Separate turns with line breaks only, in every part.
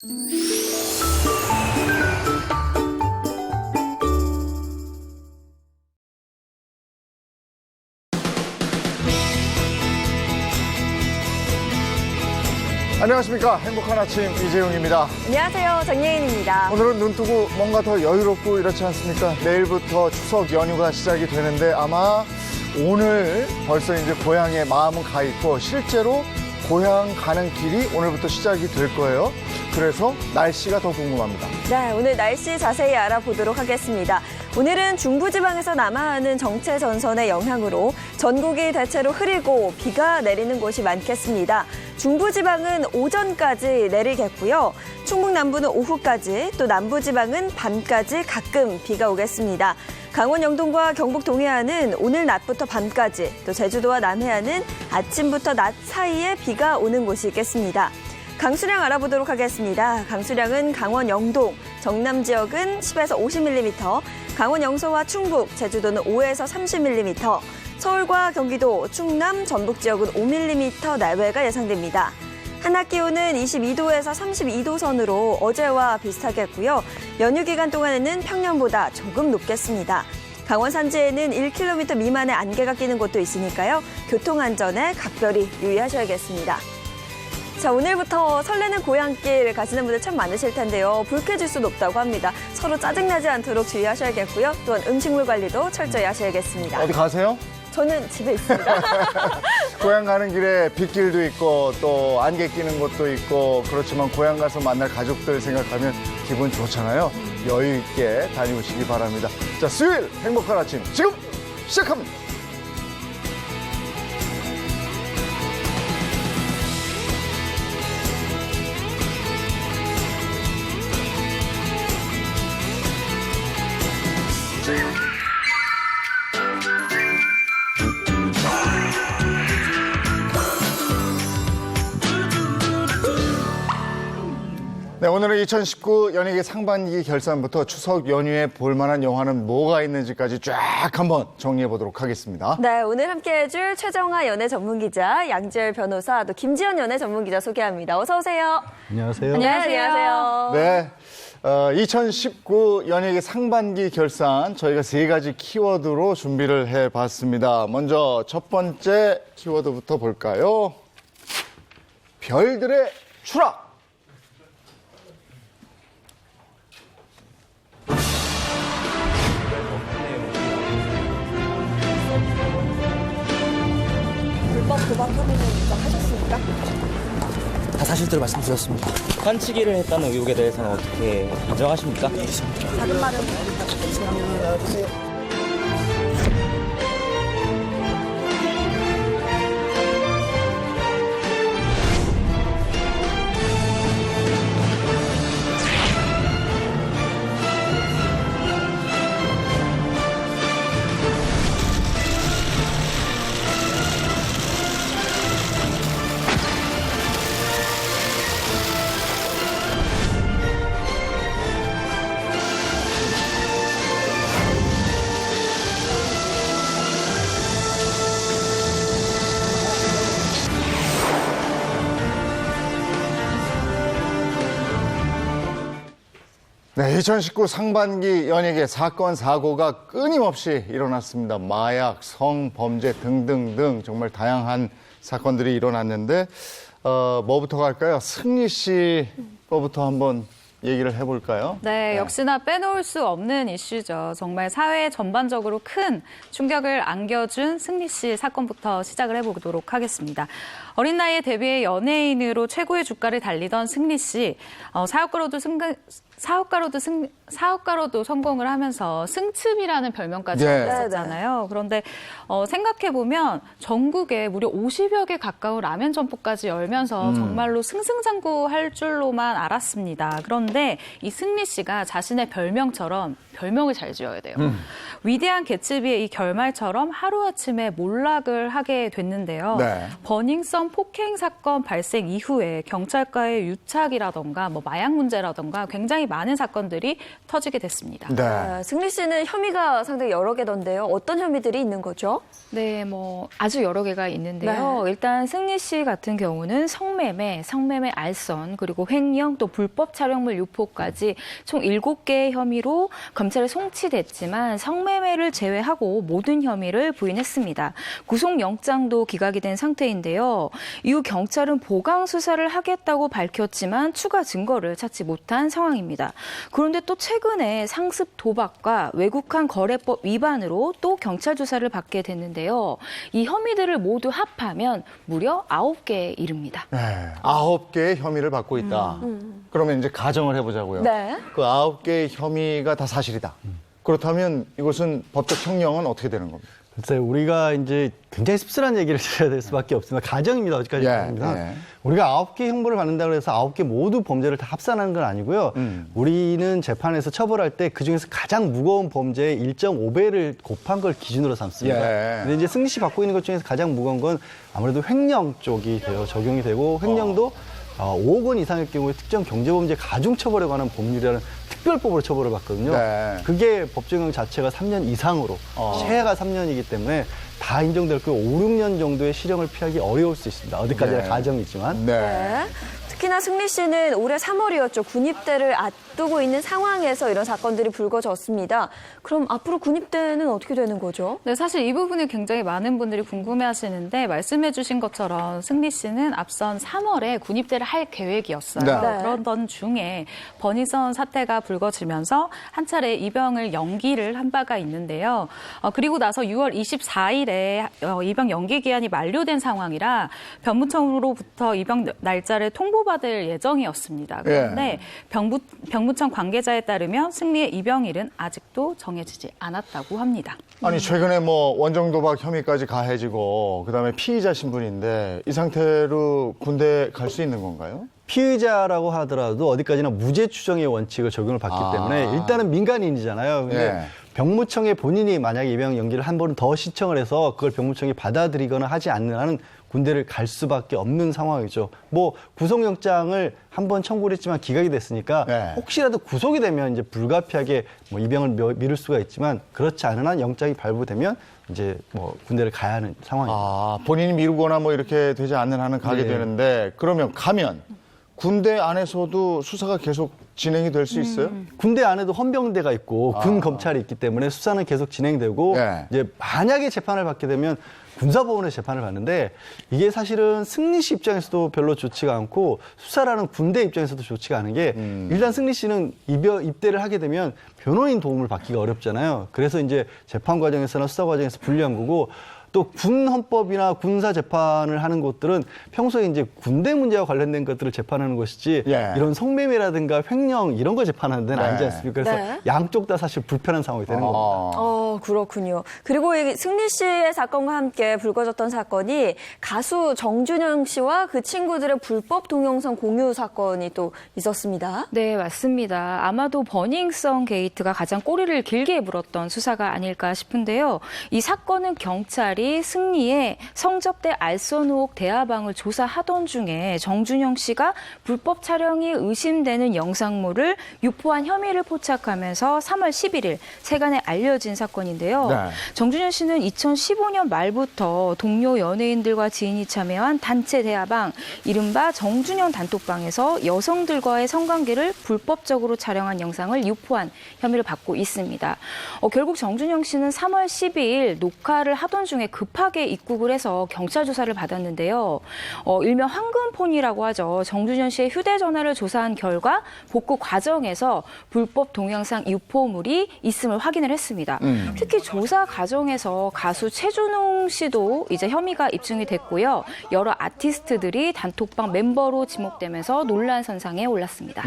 안녕하십니까. 행복한 아침 이재용입니다.
안녕하세요. 정예인입니다.
오늘은 눈 뜨고 뭔가 더 여유롭고 이렇지 않습니까? 내일부터 추석 연휴가 시작이 되는데 아마 오늘 벌써 이제 고향에 마음은 가 있고 실제로 고향 가는 길이 오늘부터 시작이 될 거예요. 그래서 날씨가 더 궁금합니다.
네, 오늘 날씨 자세히 알아보도록 하겠습니다. 오늘은 중부지방에서 남하하는 정체 전선의 영향으로 전국이 대체로 흐리고 비가 내리는 곳이 많겠습니다. 중부지방은 오전까지 내리겠고요. 충북 남부는 오후까지, 또 남부지방은 밤까지 가끔 비가 오겠습니다. 강원 영동과 경북 동해안은 오늘 낮부터 밤까지, 또 제주도와 남해안은 아침부터 낮 사이에 비가 오는 곳이 있겠습니다. 강수량 알아보도록 하겠습니다. 강수량은 강원 영동, 정남 지역은 10에서 50mm, 강원 영서와 충북, 제주도는 5에서 30mm, 서울과 경기도, 충남, 전북 지역은 5mm 내외가 예상됩니다. 한낮 기온은 22도에서 32도 선으로 어제와 비슷하겠고요. 연휴 기간 동안에는 평년보다 조금 높겠습니다. 강원 산지에는 1km 미만의 안개가 끼는 곳도 있으니까요. 교통안전에 각별히 유의하셔야겠습니다. 자, 오늘부터 설레는 고향길 가시는 분들 참 많으실 텐데요. 불쾌지수 높다고 합니다. 서로 짜증나지 않도록 주의하셔야겠고요. 또한 음식물 관리도 철저히 하셔야겠습니다.
어디 가세요?
저는 집에 있습니다.
고향 가는 길에 빗길도 있고 또 안개 끼는 곳도 있고 그렇지만 고향 가서 만날 가족들 생각하면 기분 좋잖아요. 여유 있게 다녀오시기 바랍니다. 자, 수요일 행복한 아침 지금 시작합니다. 네, 오늘은 2019 연예계 상반기 결산부터 추석 연휴에 볼만한 영화는 뭐가 있는지까지 쫙 한번 정리해 보도록 하겠습니다.
네, 오늘 함께해줄 최정화 연예 전문기자, 양지열 변호사, 또 김지연 연예 전문기자 소개합니다. 어서 오세요.
안녕하세요.
안녕하세요.
네, 2019 연예계 상반기 결산 저희가 3가지 키워드로 준비를 해봤습니다. 먼저 첫 번째 키워드부터 볼까요? 별들의 추락.
불법 도박 혐의는 하셨습니까?
다 사실대로 말씀드렸습니다.
판치기를 했다는 의혹에 대해서는 어떻게 인정하십니까?
작은 말은
네, 2019 상반기 연예계 사건, 사고가 끊임없이 일어났습니다. 마약, 성범죄 등등등 정말 다양한 사건들이 일어났는데 뭐부터 갈까요? 승리 씨 거부터 한번 얘기를 해볼까요?
네, 역시나 빼놓을 수 없는 이슈죠. 정말 사회 전반적으로 큰 충격을 안겨준 승리 씨 사건부터 시작을 해보도록 하겠습니다. 어린 나이에 데뷔해 연예인으로 최고의 주가를 달리던 승리 씨, 사업가로도 성공을 하면서 승츠이라는 별명까지 얻었잖아요. 그런데 생각해보면 전국에 무려 50여 개 가까운 라면 점포까지 열면서 정말로 승승장구할 줄로만 알았습니다. 그런데 이 승리 씨가 자신의 별명처럼 별명을 잘 지어야 돼요. 위대한 개츠비의 이 결말처럼 하루아침에 몰락을 하게 됐는데요.
네.
버닝썬 폭행 사건 발생 이후에 경찰과의 유착이라던가 뭐 마약 문제라던가 굉장히 많은 사건들이 터지게 됐습니다.
네.
승리 씨는 혐의가 상당히 여러 개던데요. 어떤 혐의들이 있는 거죠?
네, 아주 여러 개가 있는데요. 일단 승리 씨 같은 경우는 성매매 알선, 그리고 횡령, 또 불법 촬영물 유포까지 총 7개의 혐의로 검찰에 송치됐지만 성매매를 제외하고 모든 혐의를 부인했습니다. 구속영장도 기각이 된 상태인데요. 이후 경찰은 보강 수사를 하겠다고 밝혔지만 추가 증거를 찾지 못한 상황입니다. 그런데 또 최근에 상습 도박과 외국환 거래법 위반으로 또 경찰 조사를 받게 됐는데요. 이 혐의들을 모두 합하면 무려 9개에 이릅니다.
네. 9개의 혐의를 받고 있다. 그러면 이제 가정을 해보자고요.
네.
그 9개의 혐의가 다 사실이다. 그렇다면 이것은 법적 형량은 어떻게 되는 겁니까?
글쎄요, 우리가 이제 굉장히 씁쓸한 얘기를 드려야 될 수밖에 없습니다. 가정입니다. 어디까지 가정입니다. 우리가 9개 형벌을 받는다고 해서 9개 모두 범죄를 다 합산하는 건 아니고요. 우리는 재판에서 처벌할 때 그중에서 가장 무거운 범죄의 1.5배를 곱한 걸 기준으로 삼습니다. 근데 이제 승리 씨 받고 있는 것 중에서 가장 무거운 건 아무래도 횡령 쪽이 적용이 되고 횡령도 5억 원 이상의 경우에 특정 경제범죄 가중처벌에 관한 법률이라는 특별법으로 처벌을 받거든요. 그게 법정형 자체가 3년 이상으로 최하가 3년이기 때문에 다 인정될 거고 5, 6년 정도의 실형을 피하기 어려울 수 있습니다. 어디까지나 가정이지만.
네. 특히나 승리 씨는 올해 3월이었죠. 군입대를 앞두고 있는 상황에서 이런 사건들이 불거졌습니다. 그럼 앞으로 군입대는 어떻게 되는 거죠?
네, 사실 이 부분을 굉장히 많은 분들이 궁금해하시는데 말씀해 주신 것처럼 승리 씨는 앞선 3월에 군입대를 할 계획이었어요.
네.
그러던 중에 버닝썬 사태가 불거지면서 한 차례 입영을 연기를 한 바가 있는데요. 그리고 나서 6월 24일에 입영 연기 기한이 만료된 상황이라 병무청으로부터 입영 날짜를 통보받을 예정이었습니다. 그런데 병무청 관계자에 따르면 승리의 입영일은 아직도 정해지지 않았다고 합니다.
아니 최근에 원정 도박 혐의까지 가해지고 그다음에 피의자 신분인데 이 상태로 군대 갈 수 있는 건가요?
피의자라고 하더라도 어디까지나 무죄 추정의 원칙을 적용을 받기 때문에 일단은 민간인이잖아요. 근데 병무청에 본인이 만약에 입영 연기를 한 번 더 신청을 해서 그걸 병무청이 받아들이거나 하지 않는 한은 군대를 갈 수밖에 없는 상황이죠. 구속영장을 한 번 청구를 했지만 기각이 됐으니까 혹시라도 구속이 되면 이제 불가피하게 입영을 미룰 수가 있지만 그렇지 않은 한 영장이 발부되면 이제 군대를 가야 하는 상황입니다.
본인이 미루거나 이렇게 되지 않는 한은 가게 되는데 그러면 가면 군대 안에서도 수사가 계속 진행이 될 수 있어요?
군대 안에도 헌병대가 있고 군 검찰이 있기 때문에 수사는 계속 진행되고 이제 만약에 재판을 받게 되면 군사법원에서 재판을 받는데 이게 사실은 승리 씨 입장에서도 별로 좋지가 않고 수사라는 군대 입장에서도 좋지가 않은 게 일단 승리 씨는 입대를 하게 되면 변호인 도움을 받기가 어렵잖아요. 그래서 이제 재판 과정에서나 수사 과정에서 불리한 거고 또 군 헌법이나 군사 재판을 하는 곳들은 평소에 이제 군대 문제와 관련된 것들을 재판하는 것이지 이런 성매매라든가 횡령 이런 거 재판하는 데는 아니지 않습니까? 그래서 양쪽 다 사실 불편한 상황이 되는 겁니다.
그렇군요. 그리고 이 승리 씨의 사건과 함께 불거졌던 사건이 가수 정준영 씨와 그 친구들의 불법 동영상 공유 사건이 또 있었습니다.
네, 맞습니다. 아마도 버닝썬 게이트가 가장 꼬리를 길게 물었던 수사가 아닐까 싶은데요. 이 사건은 경찰이 승리의 성접대 알선 의혹 대화방을 조사하던 중에 정준영 씨가 불법 촬영이 의심되는 영상물을 유포한 혐의를 포착하면서 3월 11일 세간에 알려진 사건인데요. 정준영 씨는 2015년 말부터 동료 연예인들과 지인이 참여한 단체 대화방, 이른바 정준영 단톡방에서 여성들과의 성관계를 불법적으로 촬영한 영상을 유포한 혐의를 받고 있습니다. 결국 정준영 씨는 3월 12일 녹화를 하던 중에 급하게 입국을 해서 경찰 조사를 받았는데요. 일명 황금폰이라고 하죠. 정준현 씨의 휴대전화를 조사한 결과 복구 과정에서 불법 동영상 유포물이 있음을 확인을 했습니다. 특히 조사 과정에서 가수 최준웅 씨도 이제 혐의가 입증이 됐고요. 여러 아티스트들이 단톡방 멤버로 지목되면서 논란 선상에 올랐습니다.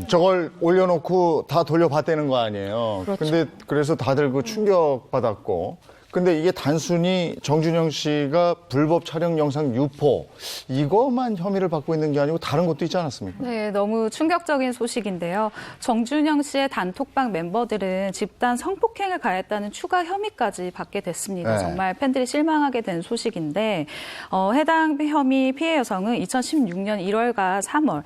저걸 올려놓고 다 돌려봤다는 거 아니에요. 근데 그래서 다들 그 충격받았고 근데 이게 단순히 정준영 씨가 불법 촬영 영상 유포 이것만 혐의를 받고 있는 게 아니고 다른 것도 있지 않았습니까?
네, 너무 충격적인 소식인데요. 정준영 씨의 단톡방 멤버들은 집단 성폭행을 가했다는 추가 혐의까지 받게 됐습니다.
네.
정말 팬들이 실망하게 된 소식인데 해당 혐의 피해 여성은 2016년 1월과 3월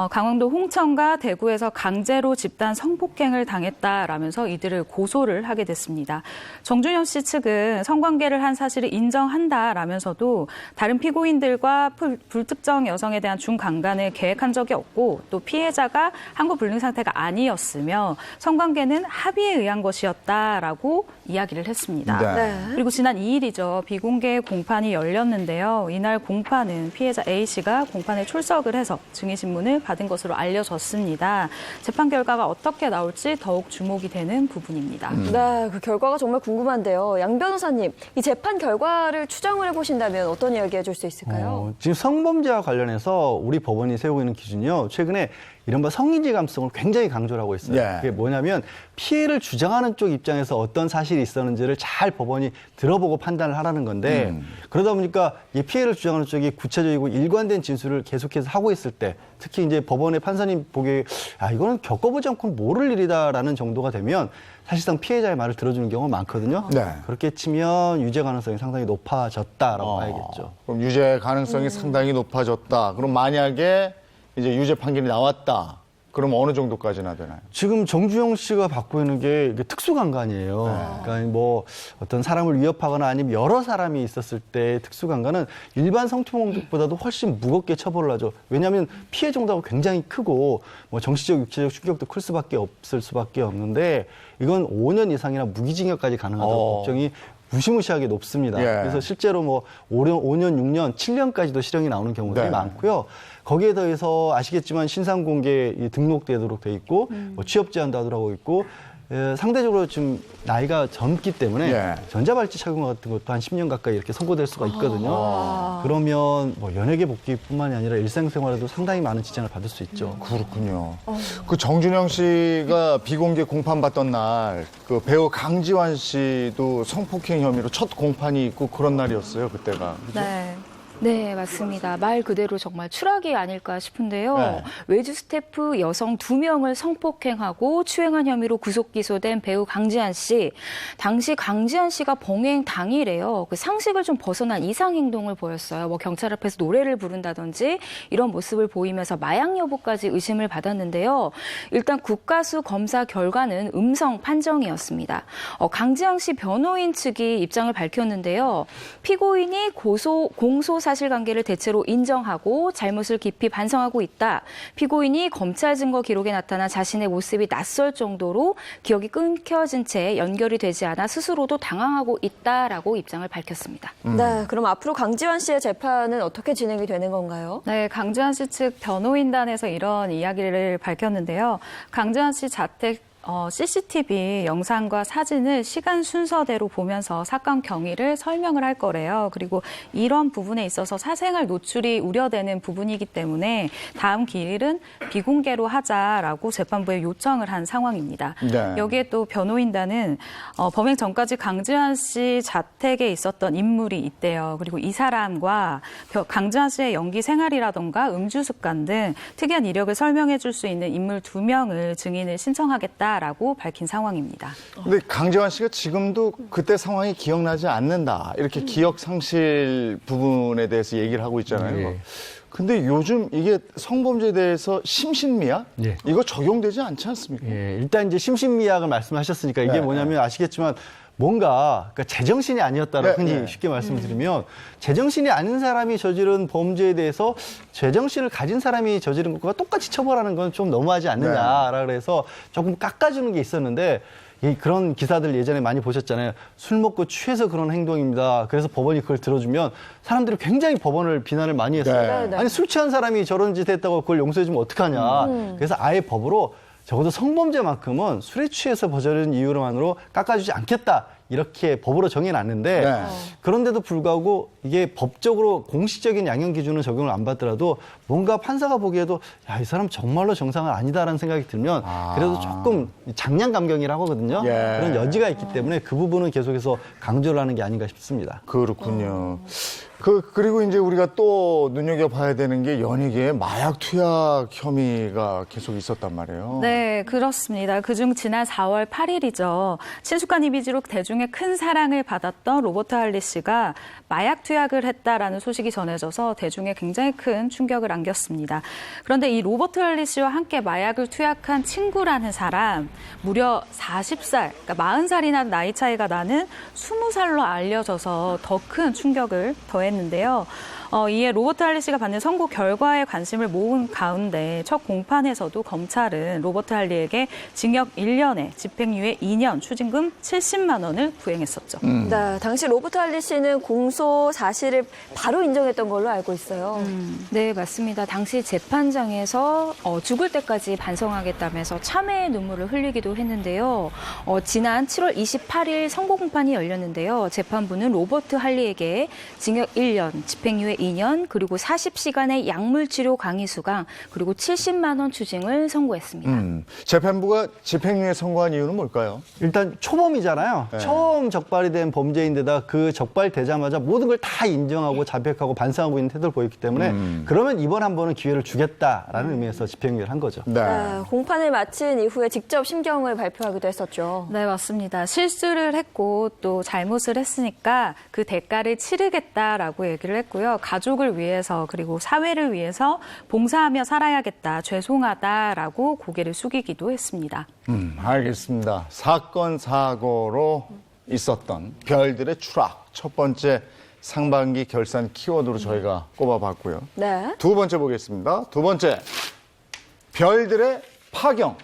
강원도 홍천과 대구에서 강제로 집단 성폭행을 당했다라면서 이들을 고소를 하게 됐습니다. 정준영 씨 측은 성관계를 한 사실을 인정한다라면서도 다른 피고인들과 불특정 여성에 대한 중강간을 계획한 적이 없고 또 피해자가 항고 불능 상태가 아니었으며 성관계는 합의에 의한 것이었다라고 이야기를 했습니다.
네.
그리고 지난 2일이죠. 비공개 공판이 열렸는데요. 이날 공판은 피해자 A씨가 공판에 출석을 해서 증인신문을 받은 것으로 알려졌습니다. 재판 결과가 어떻게 나올지 더욱 주목이 되는 부분입니다.
네, 그 결과가 정말 궁금한데요. 양 변호사님, 이 재판 결과를 추정을 해보신다면 어떤 이야기 해줄 수 있을까요?
지금 성범죄와 관련해서 우리 법원이 세우고 있는 기준이요. 최근에 이른바 성인지 감성을 굉장히 강조를 하고 있어요.
예.
그게 뭐냐면 피해를 주장하는 쪽 입장에서 어떤 사실이 있었는지를 잘 법원이 들어보고 판단을 하라는 건데 그러다 보니까 이 피해를 주장하는 쪽이 구체적이고 일관된 진술을 계속해서 하고 있을 때 특히 이제 법원의 판사님 보기에 이거는 겪어보지 않고는 모를 일이다라는 정도가 되면 사실상 피해자의 말을 들어주는 경우가 많거든요.
네.
그렇게 치면 유죄 가능성이 상당히 높아졌다라고 봐야겠죠.
그럼 유죄 가능성이 상당히 높아졌다. 그럼 만약에 이제 유죄 판결이 나왔다. 그럼 어느 정도까지나 되나요?
지금 정주영 씨가 받고 있는 게 이게 특수강간이에요. 그러니까 뭐 어떤 사람을 위협하거나 아니면 여러 사람이 있었을 때 특수강간은 일반 성추행보다도 훨씬 무겁게 처벌을 하죠. 왜냐하면 피해 정도가 굉장히 크고 뭐 정신적, 육체적 충격도 클 수밖에 없는데 이건 5년 이상이나 무기징역까지 가능하다고 법정이 무시무시하게 높습니다.
예.
그래서 실제로 뭐 5년, 6년, 7년까지도 실형이 나오는 경우들이
네.
많고요. 거기에 더해서 아시겠지만 신상공개 등록되도록 돼 있고 뭐 취업 제한도 하도록 하고 있고 상대적으로 지금 나이가 젊기 때문에
예.
전자발찌 착용 같은 것도 한 10년 가까이 이렇게 선고될 수가 있거든요. 그러면 뭐 연예계 복귀뿐만이 아니라 일상생활에도 상당히 많은 지장을 받을 수 있죠.
그렇군요. 그 정준영 씨가 비공개 공판 받던 날 그 배우 강지환 씨도 성폭행 혐의로 첫 공판이 있고 그런 날이었어요, 그때가. 그죠?
네. 네, 맞습니다. 말 그대로 정말 추락이 아닐까 싶은데요.
네.
외주 스태프 여성 2명을 성폭행하고 추행한 혐의로 구속 기소된 배우 강지한 씨. 당시 강지한 씨가 범행 당일에요. 그 상식을 좀 벗어난 이상 행동을 보였어요. 뭐 경찰 앞에서 노래를 부른다든지 이런 모습을 보이면서 마약 여부까지 의심을 받았는데요. 일단 국가수 검사 결과는 음성 판정이었습니다. 강지한 씨 변호인 측이 입장을 밝혔는데요. 피고인이 공소 사실관계를 대체로 인정하고 잘못을 깊이 반성하고 있다. 피고인이 검찰 증거 기록에 나타난 자신의 모습이 낯설 정도로 기억이 끊겨진 채 연결이 되지 않아 스스로도 당황하고 있다라고 입장을 밝혔습니다.
네, 그럼 앞으로 강지환 씨의 재판은 어떻게 진행이 되는 건가요?
네, 강지환 씨 측 변호인단에서 이런 이야기를 밝혔는데요. 강지환 씨 자택 CCTV 영상과 사진을 시간 순서대로 보면서 사건 경위를 설명을 할 거래요. 그리고 이런 부분에 있어서 사생활 노출이 우려되는 부분이기 때문에 다음 기일은 비공개로 하자라고 재판부에 요청을 한 상황입니다.
네.
여기에 또 변호인단은 범행 전까지 강지환 씨 자택에 있었던 인물이 있대요. 그리고 이 사람과 강지환 씨의 연기 생활이라던가 음주 습관 등 특이한 이력을 설명해 줄 수 있는 인물 2명을 증인을 신청하겠다. 라고 밝힌 상황입니다.
근데 강지환 씨가 지금도 그때 상황이 기억나지 않는다. 이렇게 기억 상실 부분에 대해서 얘기를 하고 있잖아요.
예.
근데 요즘 이게 성범죄에 대해서 심신미약?
예.
이거 적용되지 않지 않습니까?
예, 일단 이제 심신미약을 말씀하셨으니까 이게
네,
뭐냐면 아시겠지만 뭔가 그러니까 제정신이 아니었다라고
네,
흔히
네.
쉽게 말씀드리면 제정신이 아닌 사람이 저지른 범죄에 대해서 제정신을 가진 사람이 저지른 것과 똑같이 처벌하는 건 좀 너무하지 않느냐라 그래서 조금 깎아주는 게 있었는데 그런 기사들 예전에 많이 보셨잖아요. 술 먹고 취해서 그런 행동입니다. 그래서 법원이 그걸 들어주면 사람들이 굉장히 법원을 비난을 많이 했어요.
네, 네.
아니 술 취한 사람이 저런 짓 했다고 그걸 용서해주면 어떡하냐. 그래서 아예 법으로 적어도 성범죄만큼은 술에 취해서 저지른 이유로만으로 깎아주지 않겠다. 이렇게 법으로 정해놨는데
네.
그런데도 불구하고 이게 법적으로 공식적인 양형 기준을 적용을 안 받더라도 뭔가 판사가 보기에도 야, 이 사람 정말로 정상은 아니다라는 생각이 들면 그래도 조금 장량 감경이라고 하거든요.
예.
그런 여지가 있기 때문에 그 부분은 계속해서 강조를 하는 게 아닌가 싶습니다.
그렇군요. 그리고 이제 우리가 또 눈여겨봐야 되는 게 연예계에 마약 투약 혐의가 계속 있었단 말이에요.
네, 그렇습니다. 그중 지난 4월 8일이죠. 친숙한 이미지로 대중의 큰 사랑을 받았던 로버트 할리 씨가 마약 투약을 했다라는 소식이 전해져서 대중에 굉장히 큰 충격을 안겼습니다. 그런데 이 로버트 할리 씨와 함께 마약을 투약한 친구라는 사람, 무려 40살, 그러니까 40살이나 나이 차이가 나는 20살로 알려져서 더 큰 충격을 더했는데요. 이에 로버트 할리 씨가 받는 선고 결과에 관심을 모은 가운데 첫 공판에서도 검찰은 로버트 할리에게 징역 1년에 집행유예 2년, 추징금 70만 원을 구행했었죠.
네, 당시 로버트 할리 씨는 공소 사실을 바로 인정했던 걸로 알고 있어요.
네, 맞습니다. 당시 재판장에서 죽을 때까지 반성하겠다면서 참회의 눈물을 흘리기도 했는데요. 지난 7월 28일 선고 공판이 열렸는데요. 재판부는 로버트 할리에게 징역 1년, 집행유예 2년, 그리고 40시간의 약물치료 강의 수강, 그리고 70만 원 추징을 선고했습니다.
재판부가 집행유예 선고한 이유는 뭘까요?
일단 초범이잖아요.
네.
처음 적발이 된 범죄인데다 그 적발되자마자 모든 걸 다 인정하고 자백하고 반성하고 있는 태도를 보였기 때문에 그러면 이번 한 번은 기회를 주겠다라는 의미에서 집행유예를 한 거죠.
네.
공판을 마친 이후에 직접 심경을 발표하기도 했었죠.
네, 맞습니다. 실수를 했고 또 잘못을 했으니까 그 대가를 치르겠다라고 얘기를 했고요. 가족을 위해서 그리고 사회를 위해서 봉사하며 살아야겠다, 죄송하다라고 고개를 숙이기도 했습니다.
알겠습니다. 사건 사고로 있었던 별들의 추락 첫 번째 상반기 결산 키워드로 저희가 꼽아봤고요.
네.
두 번째 보겠습니다. 두 번째 별들의 파경.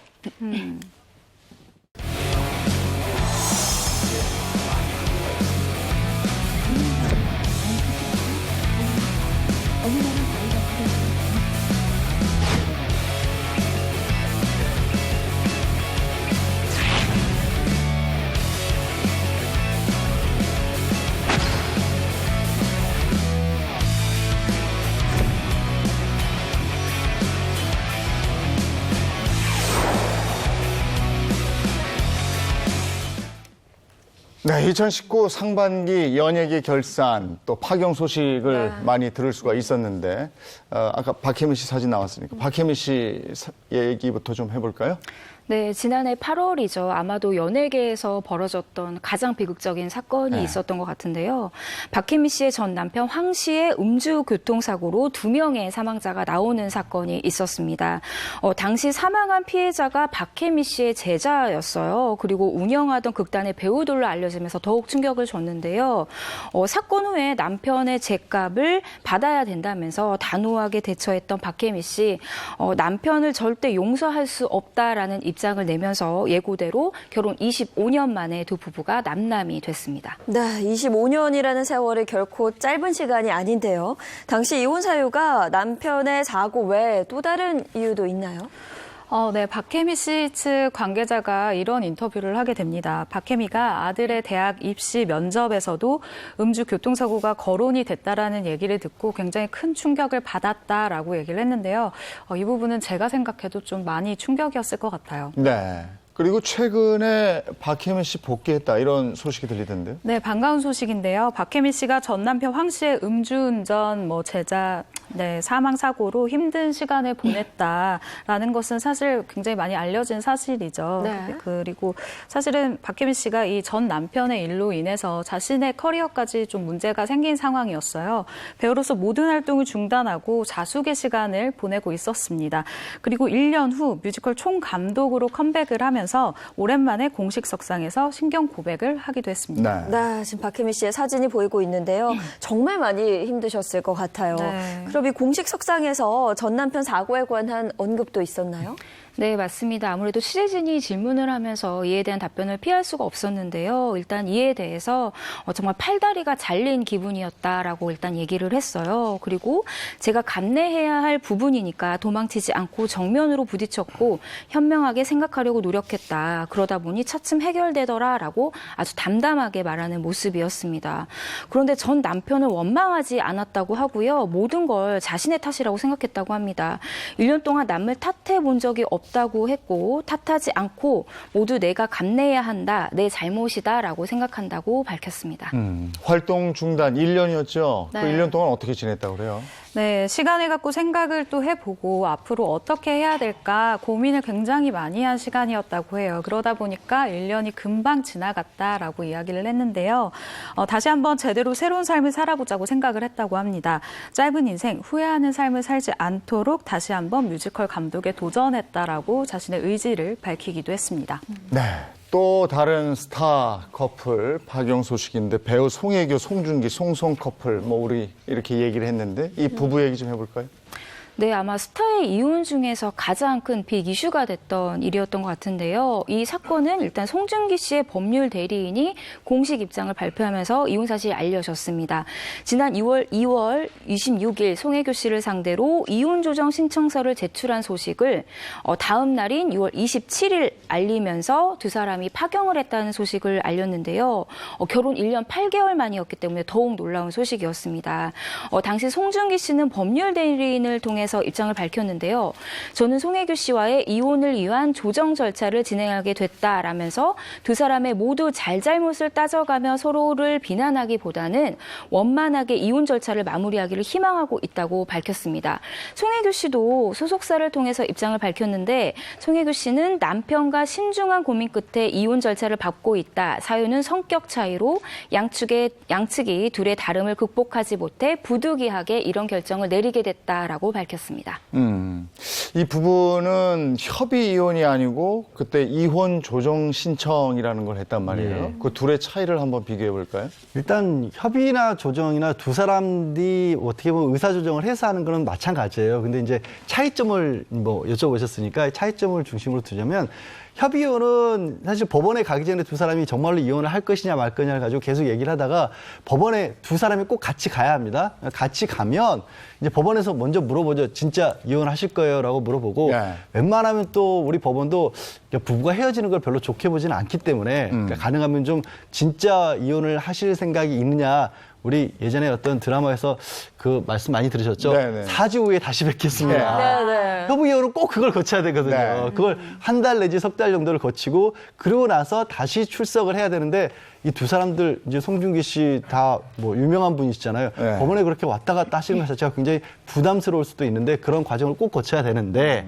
네, 2019 상반기 연예계 결산 또 파경 소식을 많이 들을 수가 있었는데 아까 박혜민 씨 사진 나왔으니까 박혜민 씨 얘기부터 좀 해볼까요?
네, 지난해 8월이죠. 아마도 연예계에서 벌어졌던 가장 비극적인 사건이 있었던 것 같은데요. 박혜미 씨의 전 남편 황 씨의 음주교통사고로 2명의 사망자가 나오는 사건이 있었습니다. 당시 사망한 피해자가 박혜미 씨의 제자였어요. 그리고 운영하던 극단의 배우들로 알려지면서 더욱 충격을 줬는데요. 사건 후에 남편의 죗값을 받아야 된다면서 단호하게 대처했던 박혜미 씨, 남편을 절대 용서할 수 없다라는 입장을 내면서 예고대로 결혼 25년 만에 두 부부가 남남이 됐습니다.
네, 25년이라는 세월이 결코 짧은 시간이 아닌데요. 당시 이혼 사유가 남편의 사고 외에 또 다른 이유도 있나요?
네, 박혜미 씨 측 관계자가 이런 인터뷰를 하게 됩니다. 박혜미가 아들의 대학 입시 면접에서도 음주 교통사고가 거론이 됐다라는 얘기를 듣고 굉장히 큰 충격을 받았다라고 얘기를 했는데요. 이 부분은 제가 생각해도 좀 많이 충격이었을 것 같아요.
네. 그리고 최근에 박혜민 씨 복귀했다 이런 소식이 들리던데요.
네, 반가운 소식인데요. 박혜미 씨가 전 남편 황 씨의 음주운전, 제자, 사망 사고로 힘든 시간을 보냈다라는 것은 사실 굉장히 많이 알려진 사실이죠.
네.
그리고 사실은 박혜미 씨가 이 전 남편의 일로 인해서 자신의 커리어까지 좀 문제가 생긴 상황이었어요. 배우로서 모든 활동을 중단하고 자숙의 시간을 보내고 있었습니다. 그리고 1년 후 뮤지컬 총감독으로 컴백을 하면서 오랜만에 공식 석상에서 신경 고백을 하기도 했습니다.
네, 지금 박혜미 씨의 사진이 보이고 있는데요. 정말 많이 힘드셨을 것 같아요.
네.
그럼 이 공식 석상에서 전 남편 사고에 관한 언급도 있었나요?
네, 맞습니다. 아무래도 취재진이 질문을 하면서 이에 대한 답변을 피할 수가 없었는데요. 일단 이에 대해서 정말 팔다리가 잘린 기분이었다라고 일단 얘기를 했어요. 그리고 제가 감내해야 할 부분이니까 도망치지 않고 정면으로 부딪혔고 현명하게 생각하려고 노력했다. 못했다. 그러다 보니 차츰 해결되더라라고 아주 담담하게 말하는 모습이었습니다. 그런데 전 남편은 원망하지 않았다고 하고요. 모든 걸 자신의 탓이라고 생각했다고 합니다. 1년 동안 남을 탓해 본 적이 없다고 했고 탓하지 않고 모두 내가 감내해야 한다. 내 잘못이다라고 생각한다고 밝혔습니다.
활동 중단 1년이었죠.
네.
그 1년 동안 어떻게 지냈다고 그래요?
네, 시간을 갖고 생각을 또 해보고 앞으로 어떻게 해야 될까 고민을 굉장히 많이 한 시간이었다고 해요. 그러다 보니까 1년이 금방 지나갔다라고 이야기를 했는데요. 다시 한번 제대로 새로운 삶을 살아보자고 생각을 했다고 합니다. 짧은 인생, 후회하는 삶을 살지 않도록 다시 한번 뮤지컬 감독에 도전했다라고 자신의 의지를 밝히기도 했습니다.
네. 또 다른 스타 커플 박영 소식인데 배우 송혜교, 송중기, 송송 커플 뭐 우리 이렇게 얘기를 했는데 이 부부 얘기 좀 해볼까요?
네, 아마 스타의 이혼 중에서 가장 큰 빅 이슈가 됐던 일이었던 것 같은데요. 이 사건은 일단 송중기 씨의 법률 대리인이 공식 입장을 발표하면서 이혼 사실이 알려졌습니다. 지난 2월 26일 송혜교 씨를 상대로 이혼 조정 신청서를 제출한 소식을 다음 날인 6월 27일 알리면서 두 사람이 파경을 했다는 소식을 알렸는데요. 결혼 1년 8개월 만이었기 때문에 더욱 놀라운 소식이었습니다. 당시 송중기 씨는 법률 대리인을 통해서 입장을 밝혔는데요. 저는 송혜교 씨와의 이혼을 위한 조정 절차를 진행하게 됐다라면서 두 사람의 모두 잘잘못을 따져가며 서로를 비난하기보다는 원만하게 이혼 절차를 마무리하기를 희망하고 있다고 밝혔습니다. 송혜교 씨도 소속사를 통해서 입장을 밝혔는데 송혜교 씨는 남편과 신중한 고민 끝에 이혼 절차를 밟고 있다. 사유는 성격 차이로 양측이 둘의 다름을 극복하지 못해 부득이하게 이런 결정을 내리게 됐다라고 밝혔습니다.
이 부부는 협의 이혼이 아니고 그때 이혼 조정 신청이라는 걸 했단 말이에요.
네.
그 둘의 차이를 한번 비교해 볼까요?
일단 협의나 조정이나 두 사람들이 어떻게 보면 의사 조정을 해서 하는 거는 마찬가지예요. 근데 이제 차이점을 뭐 여쭤보셨으니까 차이점을 중심으로 두자면 협의혼은 사실 법원에 가기 전에 두 사람이 정말로 이혼을 할 것이냐 말 거냐를 가지고 계속 얘기를 하다가 법원에 두 사람이 꼭 같이 가야 합니다. 같이 가면 이제 법원에서 먼저 물어보죠. 진짜 이혼하실 거예요? 라고 물어보고
네.
웬만하면 또 우리 법원도 부부가 헤어지는 걸 별로 좋게 보지는 않기 때문에 그러니까 가능하면 좀 진짜 이혼을 하실 생각이 있느냐. 우리 예전에 어떤 드라마에서 그 말씀 많이 들으셨죠?
네네.
4주 후에 다시 뵙겠습니다.
네.
협의혼은 꼭 그걸 거쳐야 되거든요.
네.
그걸 한 달 내지 석 달 정도를 거치고 그러고 나서 다시 출석을 해야 되는데 이 두 사람들 이제 송중기 씨 다 뭐 유명한 분이시잖아요.
네.
법원에 그렇게 왔다 갔다 하시는 것 자체가 굉장히 부담스러울 수도 있는데 그런 과정을 꼭 거쳐야 되는데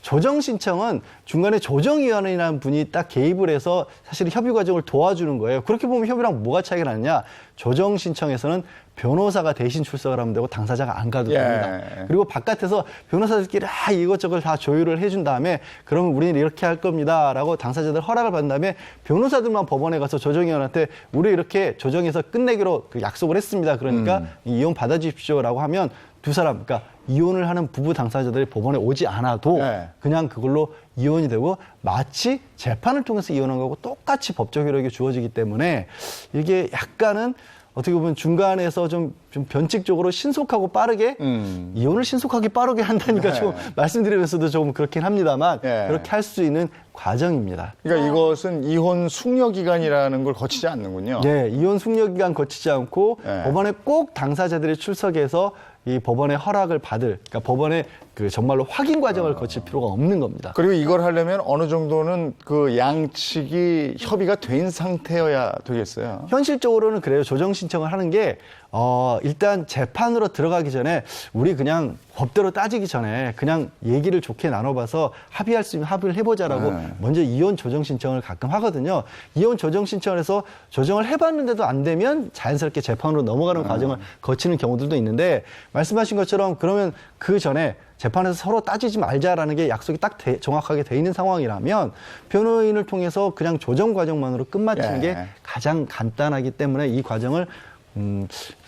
조정 신청은 중간에 조정위원회라는 분이 딱 개입을 해서 사실 협의 과정을 도와주는 거예요. 그렇게 보면 협의랑 뭐가 차이가 나느냐? 조정 신청에서는 변호사가 대신 출석을 하면 되고 당사자가 안 가도 됩니다. 그리고 바깥에서 변호사들끼리 이것저것 다 조율을 해준 다음에 그러면 우리는 이렇게 할 겁니다라고 당사자들 허락을 받은 다음에 변호사들만 법원에 가서 조정위원한테 우리 이렇게 조정해서 끝내기로 그 약속을 했습니다. 그러니까 이혼 받아주십시오라고 하면 두 사람, 그러니까 이혼을 하는 부부 당사자들이 법원에 오지 않아도
네.
그냥 그걸로 이혼이 되고 마치 재판을 통해서 이혼한 거하고 똑같이 법적 효력이 주어지기 때문에 이게 약간은 어떻게 보면 중간에서 좀 변칙적으로 신속하고 빠르게 이혼을 신속하게 빠르게 한다니까 좀 말씀드리면서도 조금 그렇긴 합니다만 그렇게 할 수 있는 과정입니다.
그러니까 이것은 이혼 숙려 기간이라는 걸 거치지 않는군요.
네, 이혼 숙려 기간 거치지 않고 법원에 꼭 당사자들이 출석해서 이 법원의 허락을 받을, 그러니까 법원의 그 정말로 확인 과정을 거칠 필요가 없는 겁니다.
그리고 이걸 하려면 어느 정도는 그 양측이 협의가 된 상태여야 되겠어요.
현실적으로는 그래요. 조정 신청을 하는 게 일단 재판으로 들어가기 전에 우리 그냥 법대로 따지기 전에 그냥 얘기를 좋게 나눠봐서 합의할 수 있는 합의를 해보자라고 먼저 이혼 조정 신청을 가끔 하거든요. 이혼 조정 신청을 해서 조정을 해봤는데도 안 되면 자연스럽게 재판으로 넘어가는 과정을 거치는 경우들도 있는데 말씀하신 것처럼 그러면 그 전에 재판에서 서로 따지지 말자라는 게 약속이 딱 정확하게 돼 있는 상황이라면 변호인을 통해서 그냥 조정 과정만으로 끝마치는 게 가장 간단하기 때문에 이 과정을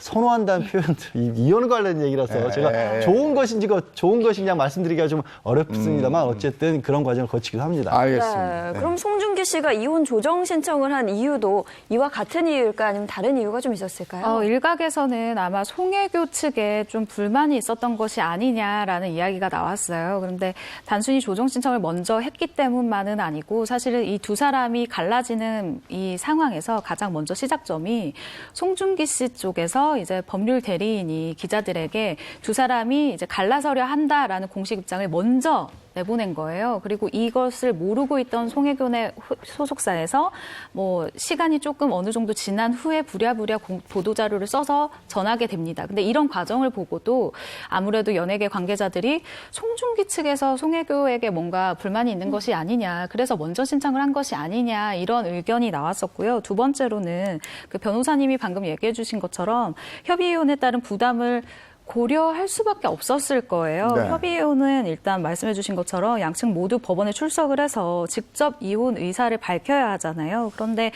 선호한다는 표현들이 이혼 관련 얘기라서
네.
제가 좋은 것이냐 말씀드리기가 좀 어렵습니다만 어쨌든 그런 과정을 거치기도 합니다.
알겠습니다.
네, 그럼 송중기 씨가 이혼 조정 신청을 한 이유도 이와 같은 이유일까 아니면 다른 이유가 좀 있었을까요?
일각에서는 아마 송혜교 측에 좀 불만이 있었던 것이 아니냐라는 이야기가 나왔어요. 그런데 단순히 조정 신청을 먼저 했기 때문만은 아니고 사실은 이 두 사람이 갈라지는 이 상황에서 가장 먼저 시작점이 송중기 씨 쪽에서 이제 법률 대리인이 기자들에게 두 사람이 이제 갈라서려 한다라는 공식 입장을 먼저 내보낸 거예요. 그리고 이것을 모르고 있던 송혜교네 소속사에서 뭐 시간이 조금 어느 정도 지난 후에 부랴부랴 보도자료를 써서 전하게 됩니다. 근데 이런 과정을 보고도 아무래도 연예계 관계자들이 송중기 측에서 송혜교에게 뭔가 불만이 있는 것이 아니냐. 그래서 먼저 신청을 한 것이 아니냐. 이런 의견이 나왔었고요. 두 번째로는 그 변호사님이 방금 얘기해 주신 것처럼 협의이혼에 따른 부담을 고려할 수밖에 없었을 거예요.
네.
협의이혼은 일단 말씀해 주신 것처럼 양측 모두 법원에 출석을 해서 직접 이혼 의사를 밝혀야 하잖아요. 그런데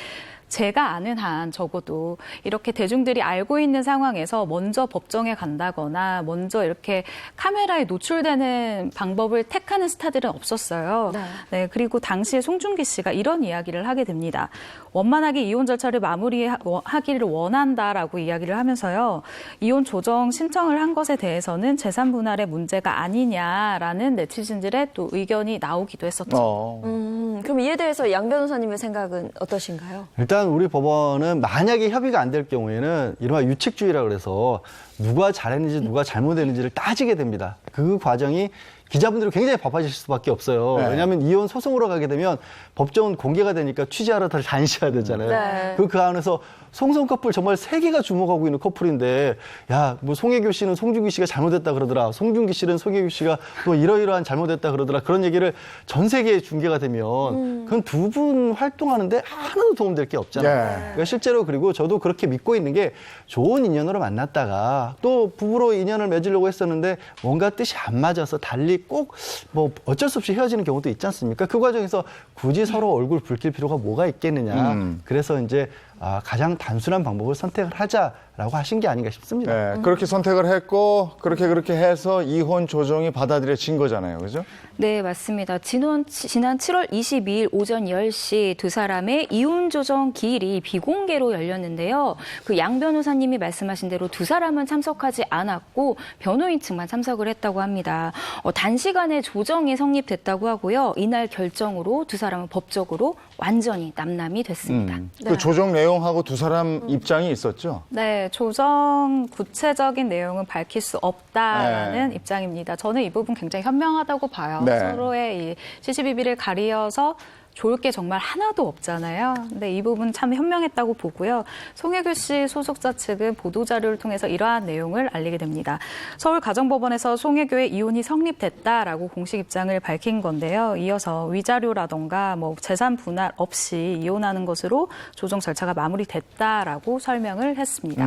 제가 아는 한 적어도 이렇게 대중들이 알고 있는 상황에서 먼저 법정에 간다거나 먼저 이렇게 카메라에 노출되는 방법을 택하는 스타들은 없었어요. 네, 그리고 당시에 송중기 씨가 이런 이야기를 하게 됩니다. 원만하게 이혼 절차를 마무리하기를 원한다라고 이야기를 하면서요. 이혼 조정 신청을 한 것에 대해서는 재산 분할의 문제가 아니냐라는 네티즌들의 또 의견이 나오기도 했었죠.
그럼 이에 대해서 양 변호사님의 생각은 어떠신가요?
일단 우리 법원은 만약에 협의가 안 될 경우에는 이른바 유책주의라고 그래서 누가 잘했는지 누가 잘못했는지를 따지게 됩니다. 그 과정이 기자분들이 굉장히 바빠지실 수밖에 없어요.
네.
왜냐하면 이혼 소송으로 가게 되면 법정은 공개가 되니까 취재하러 다니셔야 되잖아요.
네.
그 안에서 송송 커플 정말 세계가 주목하고 있는 커플인데 야, 뭐 송혜교 씨는 송중기 씨가 잘못했다 그러더라. 송중기 씨는 송혜교 씨가 또 이러이러한 잘못했다 그러더라. 그런 얘기를 전 세계에 중계가 되면 그건 두 분 활동하는데 하나도 도움될 게 없잖아요.
네.
그러니까 실제로 그리고 저도 그렇게 믿고 있는 게 좋은 인연으로 만났다가 또 부부로 인연을 맺으려고 했었는데 뭔가 뜻이 안 맞아서 달리 꼭 뭐 어쩔 수 없이 헤어지는 경우도 있지 않습니까? 그 과정에서 굳이 서로 얼굴 붉힐 필요가 뭐가 있겠느냐. 그래서 이제 가장 단순한 방법을 선택을 하자라고 하신 게 아닌가 싶습니다.
네, 그렇게 선택을 했고 그렇게 해서 이혼 조정이 받아들여진 거잖아요. 그죠?
네, 맞습니다. 지난 7월 22일 오전 10시 두 사람의 이혼 조정 기일이 비공개로 열렸는데요. 그 양 변호사님이 말씀하신 대로 두 사람은 참석하지 않았고 변호인 측만 참석을 했다고 합니다. 단시간에 조정이 성립됐다고 하고요. 이날 결정으로 두 사람은 법적으로 완전히 남남이 됐습니다.
그 조정 내용하고 두 사람 입장이 있었죠?
네, 조정 구체적인 내용은 밝힐 수 없다라는 입장입니다. 저는 이 부분 굉장히 현명하다고 봐요.
네.
서로의 이 시시비비를 가리어서 좋을 게 정말 하나도 없잖아요. 근데 이 부분 참 현명했다고 보고요. 송혜교 씨 소속사 측은 보도자료를 통해서 이러한 내용을 알리게 됩니다. 서울가정법원에서 송혜교의 이혼이 성립됐다라고 공식 입장을 밝힌 건데요. 이어서 위자료라던가 뭐 재산 분할 없이 이혼하는 것으로 조정 절차가 마무리됐다라고 설명을 했습니다.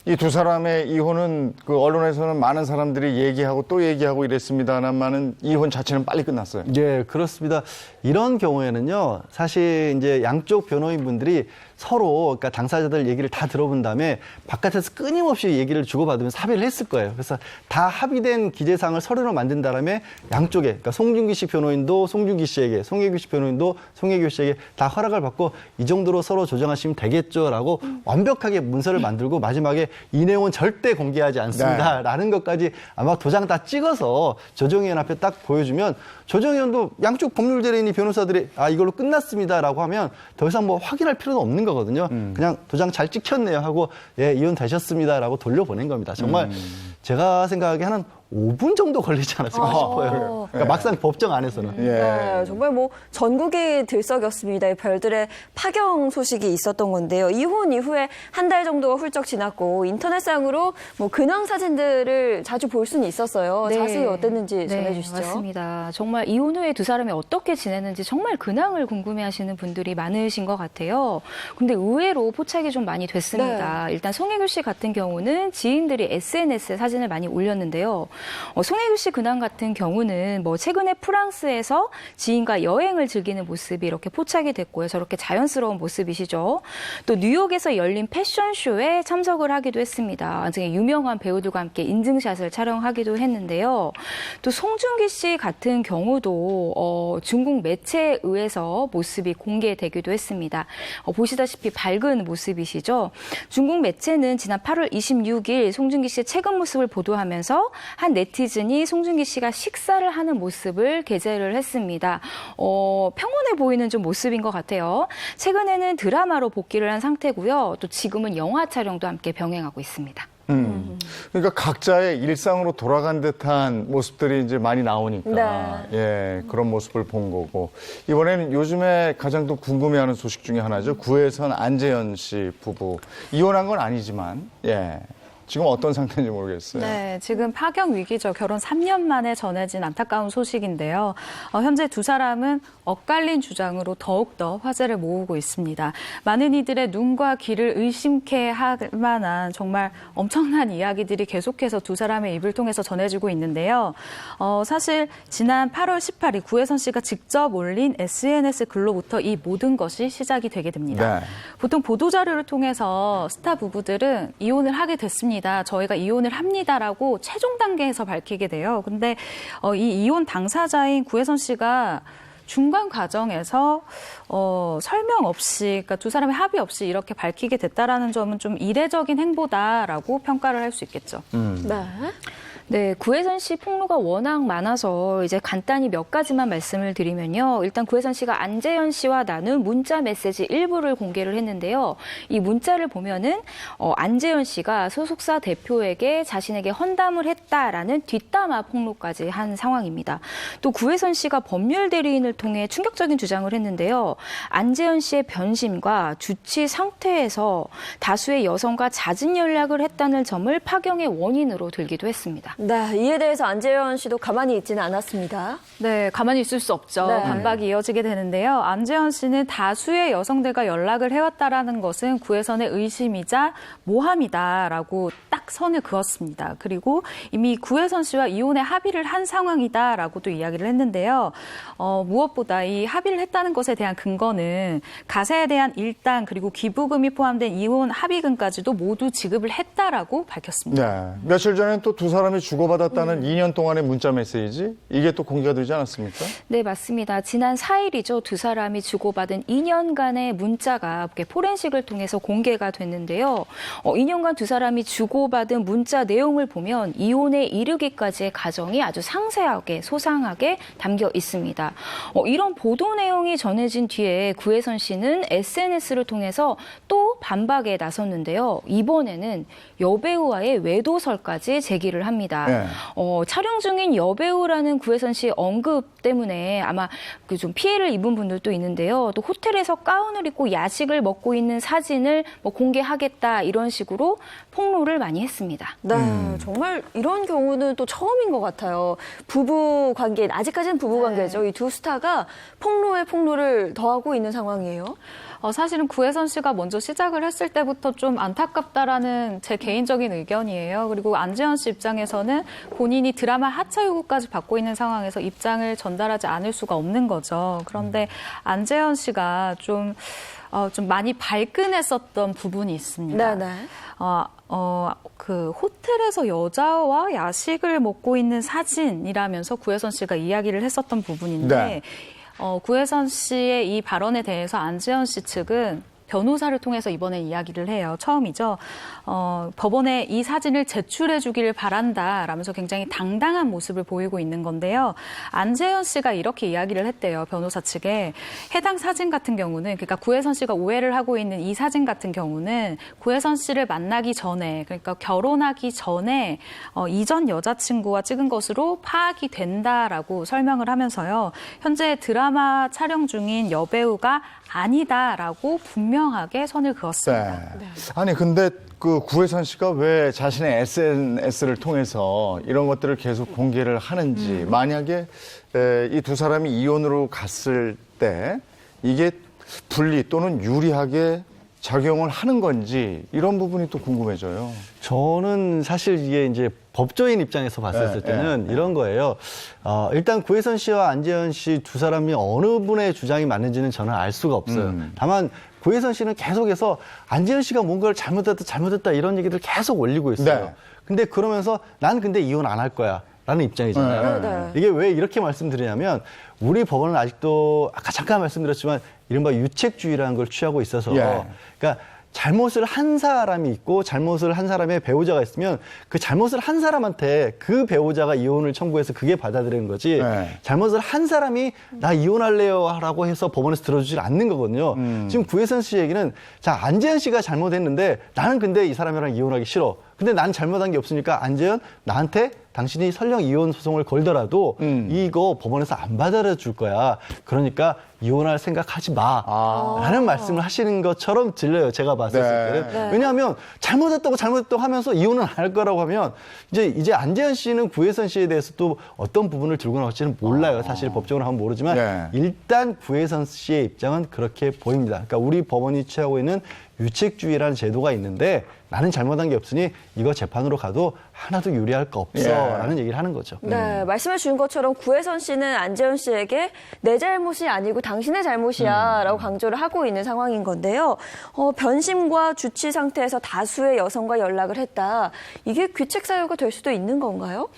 이 두 사람의 이혼은 그 언론에서는 많은 사람들이 얘기하고 또 얘기하고 이랬습니다만은 이혼 자체는 빨리 끝났어요.
네, 그렇습니다. 이런 경우에는요, 사실 이제 양쪽 변호인분들이 서로, 그러니까 당사자들 얘기를 다 들어본 다음에 바깥에서 끊임없이 얘기를 주고받으면서 합의를 했을 거예요. 그래서 다 합의된 기재사항을 서류로 만든 다음에 양쪽에, 그러니까 송중기 씨 변호인도 송중기 씨에게, 송혜교 씨 변호인도 송혜교 씨에게 다 허락을 받고 이 정도로 서로 조정하시면 되겠죠라고 완벽하게 문서를 만들고 마지막에 이 내용은 절대 공개하지 않습니다. 라는 것까지 아마 도장 다 찍어서 조정위원 앞에 딱 보여주면 조정위원도 양쪽 법률 대리인이 변호사들이 이걸로 끝났습니다라고 하면 더 이상 뭐 확인할 필요는 없는 거거든요. 그냥 도장 잘 찍혔네요 하고 예, 이혼 되셨습니다라고 돌려보낸 겁니다. 정말 제가 생각하기에 한 5분 정도 걸리지 않았을까 싶어요. 그러니까 막상 법정 안에서는.
네, 정말 뭐 전국이 들썩였습니다. 별들의 파경 소식이 있었던 건데요. 이혼 이후에 한 달 정도가 훌쩍 지났고 인터넷상으로 뭐 근황 사진들을 자주 볼 수는 있었어요.
네.
자세히 어땠는지 전해주시죠.
맞습니다. 정말 이혼 후에 두 사람이 어떻게 지내는지 정말 근황을 궁금해하시는 분들이 많으신 것 같아요. 근데 의외로 포착이 좀 많이 됐습니다. 일단 송혜교 씨 같은 경우는 지인들이 SNS에 사진을 사진을 많이 올렸는데요. 송혜교 씨 근황 같은 경우는 뭐 최근에 프랑스에서 지인과 여행을 즐기는 모습이 이렇게 포착이 됐고요. 저렇게 자연스러운 모습이시죠. 또 뉴욕에서 열린 패션쇼에 참석을 하기도 했습니다. 굉장히 유명한 배우들과 함께 인증샷을 촬영하기도 했는데요. 또 송중기 씨 같은 경우도 중국 매체에 의해서 모습이 공개되기도 했습니다. 보시다시피 밝은 모습이시죠. 중국 매체는 지난 8월 26일 송중기 씨의 최근 모습을 보도하면서 한 네티즌이 송중기 씨가 식사를 하는 모습을 게재를 했습니다. 평온해 보이는 좀 모습인 것 같아요. 최근에는 드라마로 복귀를 한 상태고요. 또 지금은 영화 촬영도 함께 병행하고 있습니다.
그러니까 각자의 일상으로 돌아간 듯한 모습들이 이제 많이 나오니까
네.
예, 그런 모습을 본 거고 이번에는 요즘에 가장 또 궁금해하는 소식 중에 하나죠. 구혜선 안재현 씨 부부 이혼한 건 아니지만 예. 지금 어떤 상태인지 모르겠어요.
네, 지금 파경 위기죠. 결혼 3년 만에 전해진 안타까운 소식인데요. 현재 두 사람은 엇갈린 주장으로 더욱더 화제를 모으고 있습니다. 많은 이들의 눈과 귀를 의심케 할 만한 정말 엄청난 이야기들이 계속해서 두 사람의 입을 통해서 전해지고 있는데요. 사실 지난 8월 18일 구혜선 씨가 직접 올린 SNS 글로부터 이 모든 것이 시작이 되게 됩니다.
네.
보통 보도자료를 통해서 스타 부부들은 이혼을 하게 됐습니다. 저희가 이혼을 합니다라고 최종 단계에서 밝히게 돼요. 근데 이 이혼 당사자인 구혜선 씨가 중간 과정에서 설명 없이, 그러니까 두 사람의 합의 없이 이렇게 밝히게 됐다라는 점은 좀 이례적인 행보다라고 평가를 할 수 있겠죠.
네.
네, 구혜선 씨 폭로가 워낙 많아서 이제 간단히 몇 가지만 말씀을 드리면요. 일단 구혜선 씨가 안재현 씨와 나눈 문자 메시지 일부를 공개를 했는데요. 이 문자를 보면은 안재현 씨가 소속사 대표에게 자신에게 헌담을 했다라는 뒷담화 폭로까지 한 상황입니다. 또 구혜선 씨가 법률 대리인을 통해 충격적인 주장을 했는데요. 안재현 씨의 변심과 주치 상태에서 다수의 여성과 잦은 연락을 했다는 점을 파경의 원인으로 들기도 했습니다.
네, 이에 대해서 안재현 씨도 가만히 있지는 않았습니다.
네, 가만히 있을 수 없죠.
네.
반박이 이어지게 되는데요. 안재현 씨는 다수의 여성들과 연락을 해왔다라는 것은 구혜선의 의심이자 모함이다라고 딱 선을 그었습니다. 그리고 이미 구혜선 씨와 이혼에 합의를 한 상황이다라고도 이야기를 했는데요. 무엇보다 이 합의를 했다는 것에 대한 근거는 가세에 대한 일당 그리고 기부금이 포함된 이혼 합의금까지도 모두 지급을 했다라고 밝혔습니다.
네. 며칠 전에 또 두 사람이 주고받았다는 2년 동안의 문자 메시지 이게 또 공개가 되지 않았습니까?
네, 맞습니다. 지난 4일이죠. 두 사람이 주고받은 2년간의 문자가 포렌식을 통해서 공개가 됐는데요. 2년간 두 사람이 주고받은 문자 내용을 보면 이혼에 이르기까지의 과정이 아주 상세하게 소상하게 담겨 있습니다. 이런 보도 내용이 전해진 뒤에 구혜선 씨는 SNS를 통해서 또 반박에 나섰는데요. 이번에는 여배우와의 외도설까지 제기를 합니다.
네.
촬영 중인 여배우라는 구혜선 씨 언급 때문에 아마 그 좀 피해를 입은 분들도 있는데요. 또 호텔에서 가운을 입고 야식을 먹고 있는 사진을 공개하겠다 이런 식으로 폭로를 많이 했습니다.
네, 정말 이런 경우는 또 처음인 것 같아요. 부부 관계, 아직까지는 부부 관계죠. 이 두 스타가 폭로에 폭로를 더하고 있는 상황이에요.
사실은 구혜선 씨가 먼저 시작을 했을 때부터 좀 안타깝다라는 제 개인적인 의견이에요. 그리고 안재현 씨 입장에서는 본인이 드라마 하차 요구까지 받고 있는 상황에서 입장을 전달하지 않을 수가 없는 거죠. 그런데 안재현 씨가 좀 많이 발끈했었던 부분이 있습니다.
네네.
그 호텔에서 여자와 야식을 먹고 있는 사진이라면서 구혜선 씨가 이야기를 했었던 부분인데
네.
구혜선 씨의 이 발언에 대해서 안재현 씨 측은 변호사를 통해서 이번에 이야기를 해요. 처음이죠. 법원에 이 사진을 제출해 주기를 바란다라면서 굉장히 당당한 모습을 보이고 있는 건데요. 안재현 씨가 이렇게 이야기를 했대요. 변호사 측에. 해당 사진 같은 경우는 그러니까 구혜선 씨가 오해를 하고 있는 이 사진 같은 경우는 구혜선 씨를 만나기 전에 그러니까 결혼하기 전에 이전 여자친구와 찍은 것으로 파악이 된다라고 설명을 하면서요. 현재 드라마 촬영 중인 여배우가 아니다라고 분명하게 선을 그었습니다.
네. 아니 근데 그 구혜선 씨가 왜 자신의 SNS를 통해서 이런 것들을 계속 공개를 하는지 만약에 이 두 사람이 이혼으로 갔을 때 이게 불리 또는 유리하게 작용을 하는 건지 이런 부분이 또 궁금해져요.
저는 사실 이게 이제 법조인 입장에서 봤었을 때는 이런 거예요. 일단 구혜선 씨와 안재현 씨 두 사람이 어느 분의 주장이 맞는지는 저는 알 수가 없어요. 다만 구혜선 씨는 계속해서 안재현 씨가 뭔가를 잘못했다 이런 얘기들을 계속 올리고 있어요.
네.
근데 그러면서 난 근데 이혼 안 할 거야. 라는 입장이잖아요.
네.
이게 왜 이렇게 말씀드리냐면 우리 법원은 아직도 아까 잠깐 말씀드렸지만 이른바 유책주의라는 걸 취하고 있어서 그러니까 잘못을 한 사람이 있고 잘못을 한 사람의 배우자가 있으면 그 잘못을 한 사람한테 그 배우자가 이혼을 청구해서 그게 받아들이는 거지 잘못을 한 사람이 나 이혼할래요 라고 해서 법원에서 들어주질 않는 거거든요. 지금 구혜선 씨 얘기는 자 안재현 씨가 잘못했는데 나는 근데 이 사람이랑 이혼하기 싫어. 근데 난 잘못한 게 없으니까 안재현 나한테 당신이 설령 이혼 소송을 걸더라도 이거 법원에서 안 받아줄 거야. 그러니까 이혼할 생각하지 마. 라는 말씀을 하시는 것처럼 들려요. 제가 봤을 때는. 왜냐하면 잘못했다고 하면서 이혼은 안 할 거라고 하면 이제 안재현 씨는 구혜선 씨에 대해서 또 어떤 부분을 들고 나올지는 몰라요. 사실 법적으로 하면 모르지만 일단 구혜선 씨의 입장은 그렇게 보입니다. 그러니까 우리 법원이 취하고 있는 유책주의라는 제도가 있는데 나는 잘못한 게 없으니 이거 재판으로 가도 하나도 유리할 거 없어 라는 얘기를 하는 거죠.
네, 말씀해 주신 것처럼 구혜선 씨는 안재현 씨에게 내 잘못이 아니고 당신의 잘못이야 라고 강조를 하고 있는 상황인 건데요. 변심과 주치 상태에서 다수의 여성과 연락을 했다. 이게 귀책 사유가 될 수도 있는 건가요?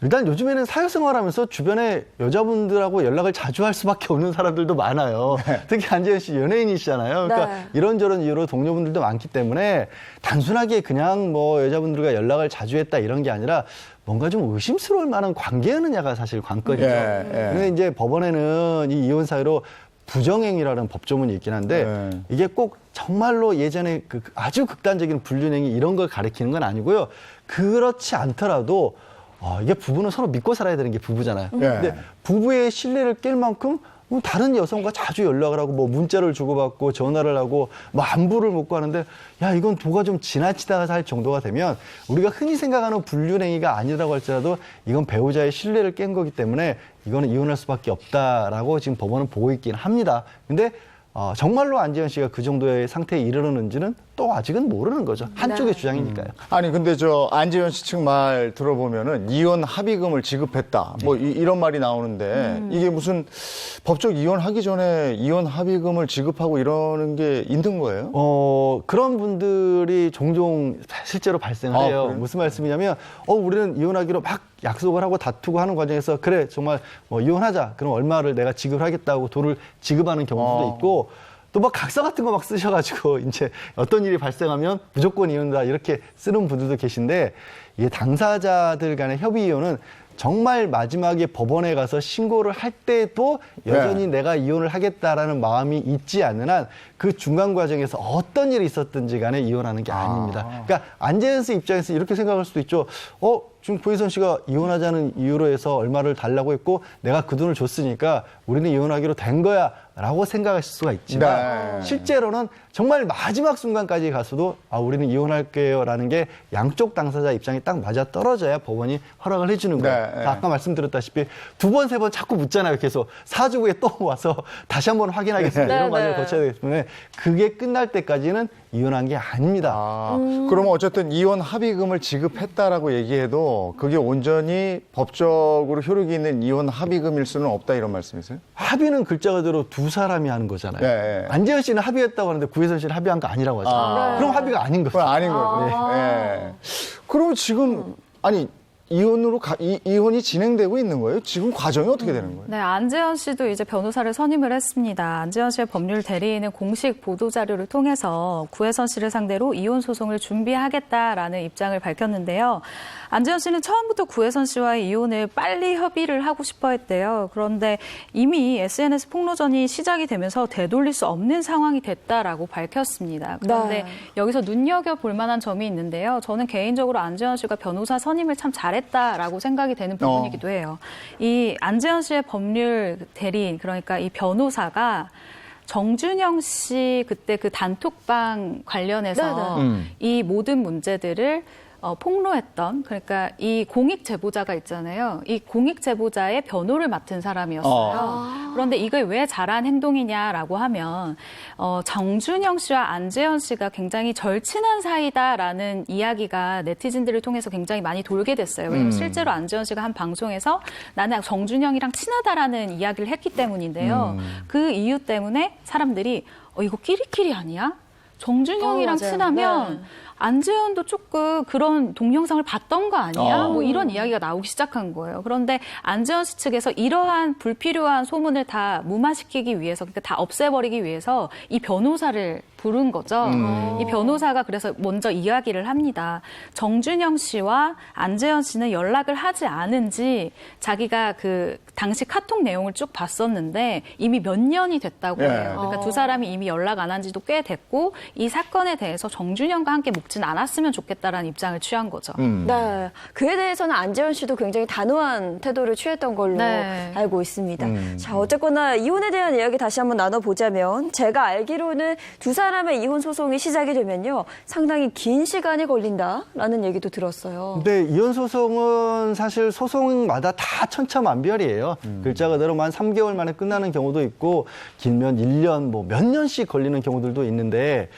일단 요즘에는 사회생활하면서 주변에 여자분들하고 연락을 자주 할 수밖에 없는 사람들도 많아요. 특히 안재현 씨 연예인이시잖아요. 그러니까 이런저런 이유로 동료분들도 많기 때문에 단순하게 그냥 뭐 여자분들과 연락을 자주 했다 이런 게 아니라 뭔가 좀 의심스러울 만한 관계였느냐가 사실 관건이죠. 근데 이제 법원에는 이 이혼 사유로 부정행위라는 법조문이 있긴 한데 이게 꼭 정말로 예전에 그 아주 극단적인 불륜행위 이런 걸 가리키는 건 아니고요. 그렇지 않더라도 이게 부부는 서로 믿고 살아야 되는 게 부부잖아요. 근데 부부의 신뢰를 깰 만큼 다른 여성과 자주 연락을 하고 뭐 문자를 주고받고 전화를 하고 뭐 안부를 묻고 하는데 야 이건 도가 좀 지나치다 할 정도가 되면 우리가 흔히 생각하는 불륜행위가 아니라고 할지라도 이건 배우자의 신뢰를 깬 거기 때문에 이거는 이혼할 수밖에 없다라고 지금 법원은 보고 있긴 합니다. 근데 정말로 안재현 씨가 그 정도의 상태에 이르렀는지는 또 아직은 모르는 거죠. 한쪽의 주장이니까요.
아니 근데 저 안재현 씨 측 말 들어보면은 이혼 합의금을 지급했다. 뭐 이런 말이 나오는데 이게 무슨 법적 이혼하기 전에 이혼 합의금을 지급하고 이러는 게 있는 거예요?
그런 분들이 종종 실제로 발생을 해요.
그래요?
무슨 말씀이냐면 우리는 이혼하기로 막 약속을 하고 다투고 하는 과정에서 그래 정말 뭐 이혼하자. 그럼 얼마를 내가 지급하겠다고 돈을 지급하는 경우도 있고 또 막 각서 같은 거 막 쓰셔가지고 이제 어떤 일이 발생하면 무조건 이혼다 이렇게 쓰는 분들도 계신데 이게 당사자들 간의 협의 이혼은 정말 마지막에 법원에 가서 신고를 할 때도 여전히 내가 이혼을 하겠다라는 마음이 있지 않는 한 그 중간 과정에서 어떤 일이 있었든지 간에 이혼하는 게 아닙니다. 그러니까 안재현 씨 입장에서 이렇게 생각할 수도 있죠. 지금 구혜선 씨가 이혼하자는 이유로 해서 얼마를 달라고 했고 내가 그 돈을 줬으니까 우리는 이혼하기로 된 거야 라고 생각하실 수가 있지만 실제로는 정말 마지막 순간까지 가서도 우리는 이혼할게요 라는 게 양쪽 당사자 입장이 딱 맞아 떨어져야 법원이 허락을 해주는 거예요. 아까 말씀드렸다시피 두 번, 세 번 자꾸 묻잖아요. 계속 사주국에 또 와서 다시 한번 확인하겠습니다. 이런 과정을 거쳐야 되기 때문에 그게 끝날 때까지는 이혼한 게 아닙니다.
그러면 어쨌든 이혼 합의금을 지급했다라고 얘기해도 그게 온전히 법적으로 효력이 있는 이혼 합의금일 수는 없다 이런 말씀이세요?
합의는 글자 그대로 두 사람이 하는 거잖아요. 안재현 씨는 합의했다고 하는데 구혜선 씨는 합의한 거 아니라고 하잖아요. 그럼 합의가 아닌 거죠.
그건 아닌 거죠. 그럼 지금 이혼이 진행되고 있는 거예요? 지금 과정이 어떻게 되는 거예요?
네, 안재현 씨도 이제 변호사를 선임을 했습니다. 안재현 씨의 법률 대리인은 공식 보도 자료를 통해서 구혜선 씨를 상대로 이혼 소송을 준비하겠다라는 입장을 밝혔는데요. 안재현 씨는 처음부터 구혜선 씨와의 이혼을 빨리 협의를 하고 싶어 했대요. 그런데 이미 SNS 폭로전이 시작이 되면서 되돌릴 수 없는 상황이 됐다라고 밝혔습니다. 그런데 여기서 눈여겨볼 만한 점이 있는데요. 저는 개인적으로 안재현 씨가 변호사 선임을 참 잘했다라고 생각이 되는 부분이기도 해요. 이 안재현 씨의 법률 대리인, 그러니까 이 변호사가 정준영 씨 그때 그 단톡방 관련해서 이 모든 문제들을 폭로했던, 그러니까 이 공익 제보자가 있잖아요. 이 공익 제보자의 변호를 맡은 사람이었어요. 그런데 이게 왜 잘한 행동이냐라고 하면 정준영 씨와 안재현 씨가 굉장히 절친한 사이다라는 이야기가 네티즌들을 통해서 굉장히 많이 돌게 됐어요. 왜냐하면 실제로 안재현 씨가 한 방송에서 나는 정준영이랑 친하다라는 이야기를 했기 때문인데요. 그 이유 때문에 사람들이 이거 끼리끼리 아니야? 정준영이랑
맞아요.
친하면
네.
안재현도 조금 그런 동영상을 봤던 거 아니야? 뭐 이런 이야기가 나오기 시작한 거예요. 그런데 안재현 씨 측에서 이러한 불필요한 소문을 다 무마시키기 위해서, 그러니까 다 없애버리기 위해서 이 변호사를 부른 거죠. 이 변호사가 그래서 먼저 이야기를 합니다. 정준영 씨와 안재현 씨는 연락을 하지 않은지 자기가 그 당시 카톡 내용을 쭉 봤었는데 이미 몇 년이 됐다고 해요. 그러니까 두 사람이 이미 연락 안 한 지도 꽤 됐고 이 사건에 대해서 정준영과 함께 묵진 않았으면 좋겠다라는 입장을 취한 거죠.
네, 그에 대해서는 안재현 씨도 굉장히 단호한 태도를 취했던 걸로
네.
알고 있습니다. 자, 어쨌거나 이혼에 대한 이야기 다시 한번 나눠보자면 제가 알기로는 두 사람의 이혼 소송이 시작이 되면요 상당히 긴 시간이 걸린다라는 얘기도 들었어요.
근데 이혼 소송은 사실 소송마다 다 천차만별이에요. 글자 그대로 한 3개월 만에 끝나는 경우도 있고 길면 1년 뭐 몇 년씩 걸리는 경우들도 있는데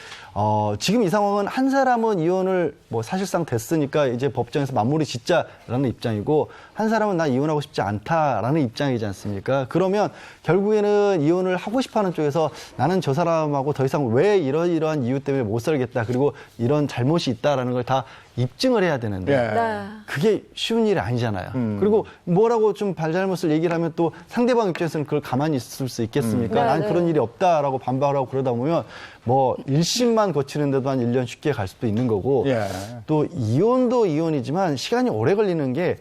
지금 이 상황은 한 사람은 이혼을 뭐 사실상 됐으니까 이제 법정에서 마무리 짓자라는 입장이고 한 사람은 나 이혼하고 싶지 않다라는 입장이지 않습니까? 그러면 결국에는 이혼을 하고 싶어하는 쪽에서 나는 저 사람하고 더 이상 왜 이러이러한 이유 때문에 못 살겠다. 그리고 이런 잘못이 있다라는 걸 다 입증을 해야 되는데
네.
그게 쉬운 일이 아니잖아요. 그리고 뭐라고 좀 잘못을 얘기를 하면 또 상대방 입장에서는 그걸 가만히 있을 수 있겠습니까?
네,
난
네.
그런 일이 없다라고 반박하고 그러다 보면 뭐 1심만 거치는데도 한 1년 쉽게 갈 수도 있는 거고
예.
또 이혼도 이혼이지만 시간이 오래 걸리는 게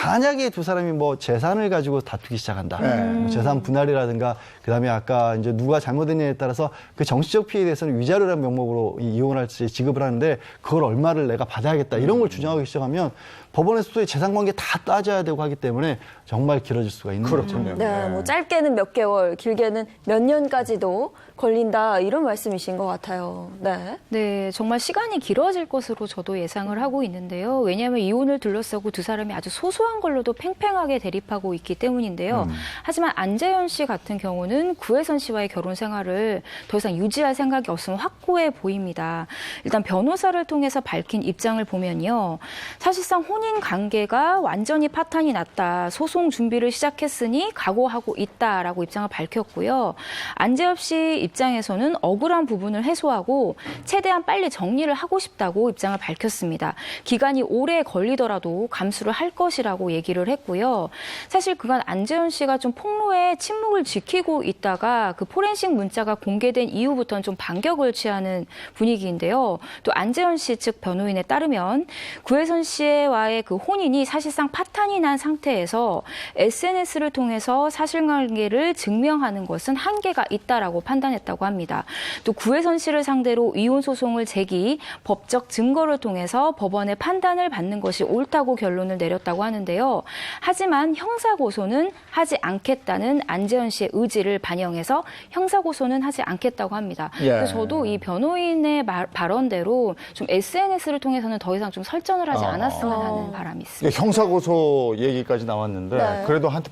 만약에 두 사람이 뭐 재산을 가지고 다투기 시작한다. 뭐 재산 분할이라든가 그다음에 아까 이제 누가 잘못했냐에 따라서 그 정치적 피해에 대해서는 위자료라는 명목으로 이혼할 때 지급을 하는데 그걸 얼마를 내가 받아야겠다. 이런 걸 주장하기 시작하면 법원에서도 재산 관계 다 따져야 되고 하기 때문에 정말 길어질 수가 있는 거죠.
네, 뭐 짧게는 몇 개월, 길게는 몇 년까지도 걸린다 이런 말씀이신 것 같아요. 네.
네, 정말 시간이 길어질 것으로 저도 예상을 하고 있는데요. 왜냐하면 이혼을 둘러싸고 두 사람이 아주 소소한 걸로도 팽팽하게 대립하고 있기 때문인데요. 하지만 안재현 씨 같은 경우는 구혜선 씨와의 결혼 생활을 더 이상 유지할 생각이 없으면 확고해 보입니다. 일단 변호사를 통해서 밝힌 입장을 보면요. 사실상 혼인 관계가 완전히 파탄이 났다. 소송 준비를 시작했으니 각오하고 있다라고 입장을 밝혔고요. 안재현 씨 입장에서는 억울한 부분을 해소하고 최대한 빨리 정리를 하고 싶다고 입장을 밝혔습니다. 기간이 오래 걸리더라도 감수를 할 것이라고 얘기를 했고요. 사실 그간 안재현 씨가 좀 폭로에 침묵을 지키고 있다가 그 포렌식 문자가 공개된 이후부터는 좀 반격을 취하는 분위기인데요. 또 안재현 씨 측 변호인에 따르면 구혜선 씨와의 그 혼인이 사실상 파탄이 난 상태에서 SNS를 통해서 사실관계를 증명하는 것은 한계가 있다라고 판단했다고 합니다. 또 구혜선 씨를 상대로 이혼 소송을 제기, 법적 증거를 통해서 법원의 판단을 받는 것이 옳다고 결론을 내렸다고 하는데요. 하지만 형사고소는 하지 않겠다는 안재현 씨의 의지를 반영해서 형사고소는 하지 않겠다고 합니다.
예.
그래서 저도 이 변호인의 발언대로 좀 SNS를 통해서는 더 이상 좀 설전을 하지 않았으면 하는 바람이 있습니다.
이게 형사고소 얘기까지 나왔는데
네.
그래도 한때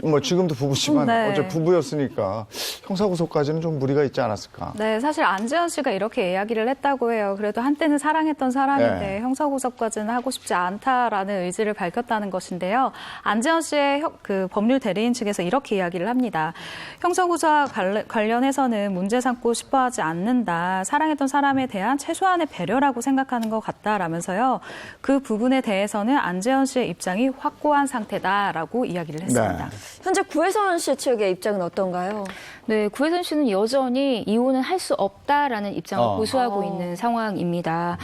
뭐 지금도 부부지만
네.
어제 부부였으니까 형사고소까지는 좀 무리가 있지 않았을까?
네, 사실 안재현 씨가 이렇게 이야기를 했다고 해요. 그래도 한때는 사랑했던 사람인데
네.
형사고소까지는 하고 싶지 않다라는 의지를 밝혔다는 것인데요. 안재현 씨의 그 법률 대리인 측에서 이렇게 이야기를 합니다. 형사고소와 관련해서는 문제 삼고 싶어하지 않는다. 사랑했던 사람에 대한 최소한의 배려라고 생각하는 것 같다라면서요. 그 부분에 대해서는 안재현 씨의 입장이 확고한 상태다라고 이야기를 했습니다.
네.
현재 구혜선 씨 측의 입장은 어떤가요?
네, 구혜선 씨는 여전히 이혼은 할 수 없다라는 입장을 고수하고 있는 상황입니다.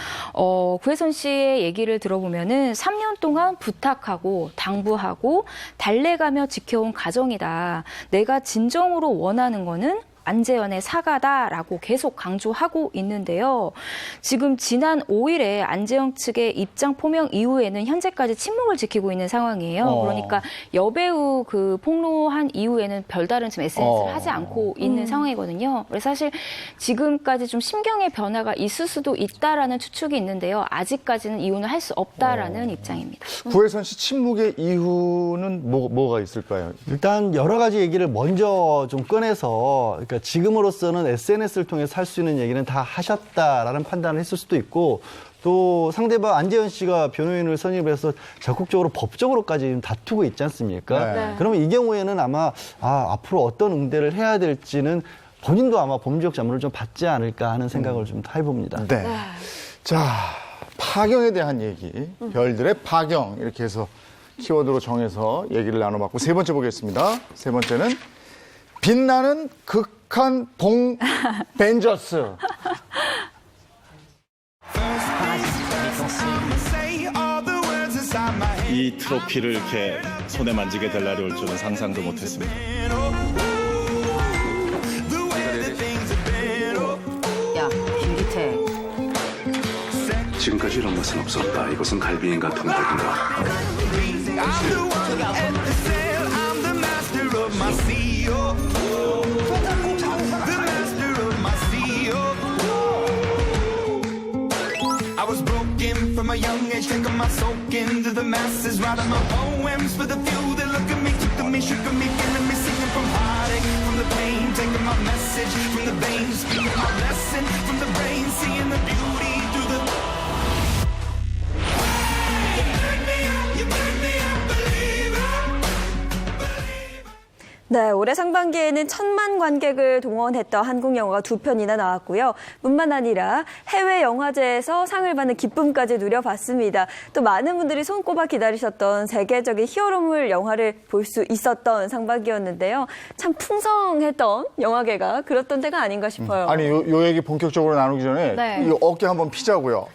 구혜선 씨의 얘기를 들어보면은 3년 동안 부탁하고 당부하고 달래가며 지켜온 가정이다. 내가 진정으로 원하는 거는 안재현의 사과다라고 계속 강조하고 있는데요. 지금 지난 5일에 안재현 측의 입장 표명 이후에는 현재까지 침묵을 지키고 있는 상황이에요. 그러니까 여배우 그 폭로한 이후에는 별다른 지금 SNS를 하지 않고 있는 상황이거든요. 그래서 사실 지금까지 좀 심경의 변화가 있을 수도 있다라는 추측이 있는데요. 아직까지는 이혼을 할 수 없다라는 입장입니다.
구혜선 씨 침묵의 이유는 뭐가 있을까요?
일단 여러 가지 얘기를 먼저 좀 꺼내서 그러니까 지금으로서는 SNS를 통해서 할 수 있는 얘기는 다 하셨다라는 판단을 했을 수도 있고 또 상대방 안재현 씨가 변호인을 선임해서 적극적으로 법적으로까지 다투고 있지 않습니까?
네.
그러면 이 경우에는 아마 앞으로 어떤 응대를 해야 될지는 본인도 아마 법률적 자문을 좀 받지 않을까 하는 생각을 좀 해봅니다.
네. 자, 파경에 대한 얘기, 별들의 파경 이렇게 해서 키워드로 정해서 얘기를 나눠봤고 세 번째 보겠습니다. 세 번째는 빛나는 극한 봉 벤저스.
이 트로피를 이렇게 손에 만지게 될 날이 올 줄은 상상도 못했습니다.
야, 김기태.
지금까지 이런 것은 없었다. 이것은 갈비인가 동백인가.
I was broken from a young age, taking my soak into the masses, writing my poems for the few that look at me, took at me, shook at me, feeling me, singing from heartache, from the pain, taking my message from the veins, speaking my lesson from the brain, seeing the beauty through the. You make me a believer.
네, 올해 상반기에는 1,000만 관객을 동원했던 한국 영화가 2편이나 나왔고요. 뿐만 아니라 해외 영화제에서 상을 받는 기쁨까지 누려봤습니다. 또 많은 분들이 손꼽아 기다리셨던 세계적인 히어로물 영화를 볼 수 있었던 상반기였는데요. 참 풍성했던 영화계가 그랬던 때가 아닌가 싶어요.
아니, 요 얘기 본격적으로 나누기 전에
네.
이 어깨 한번 피자고요.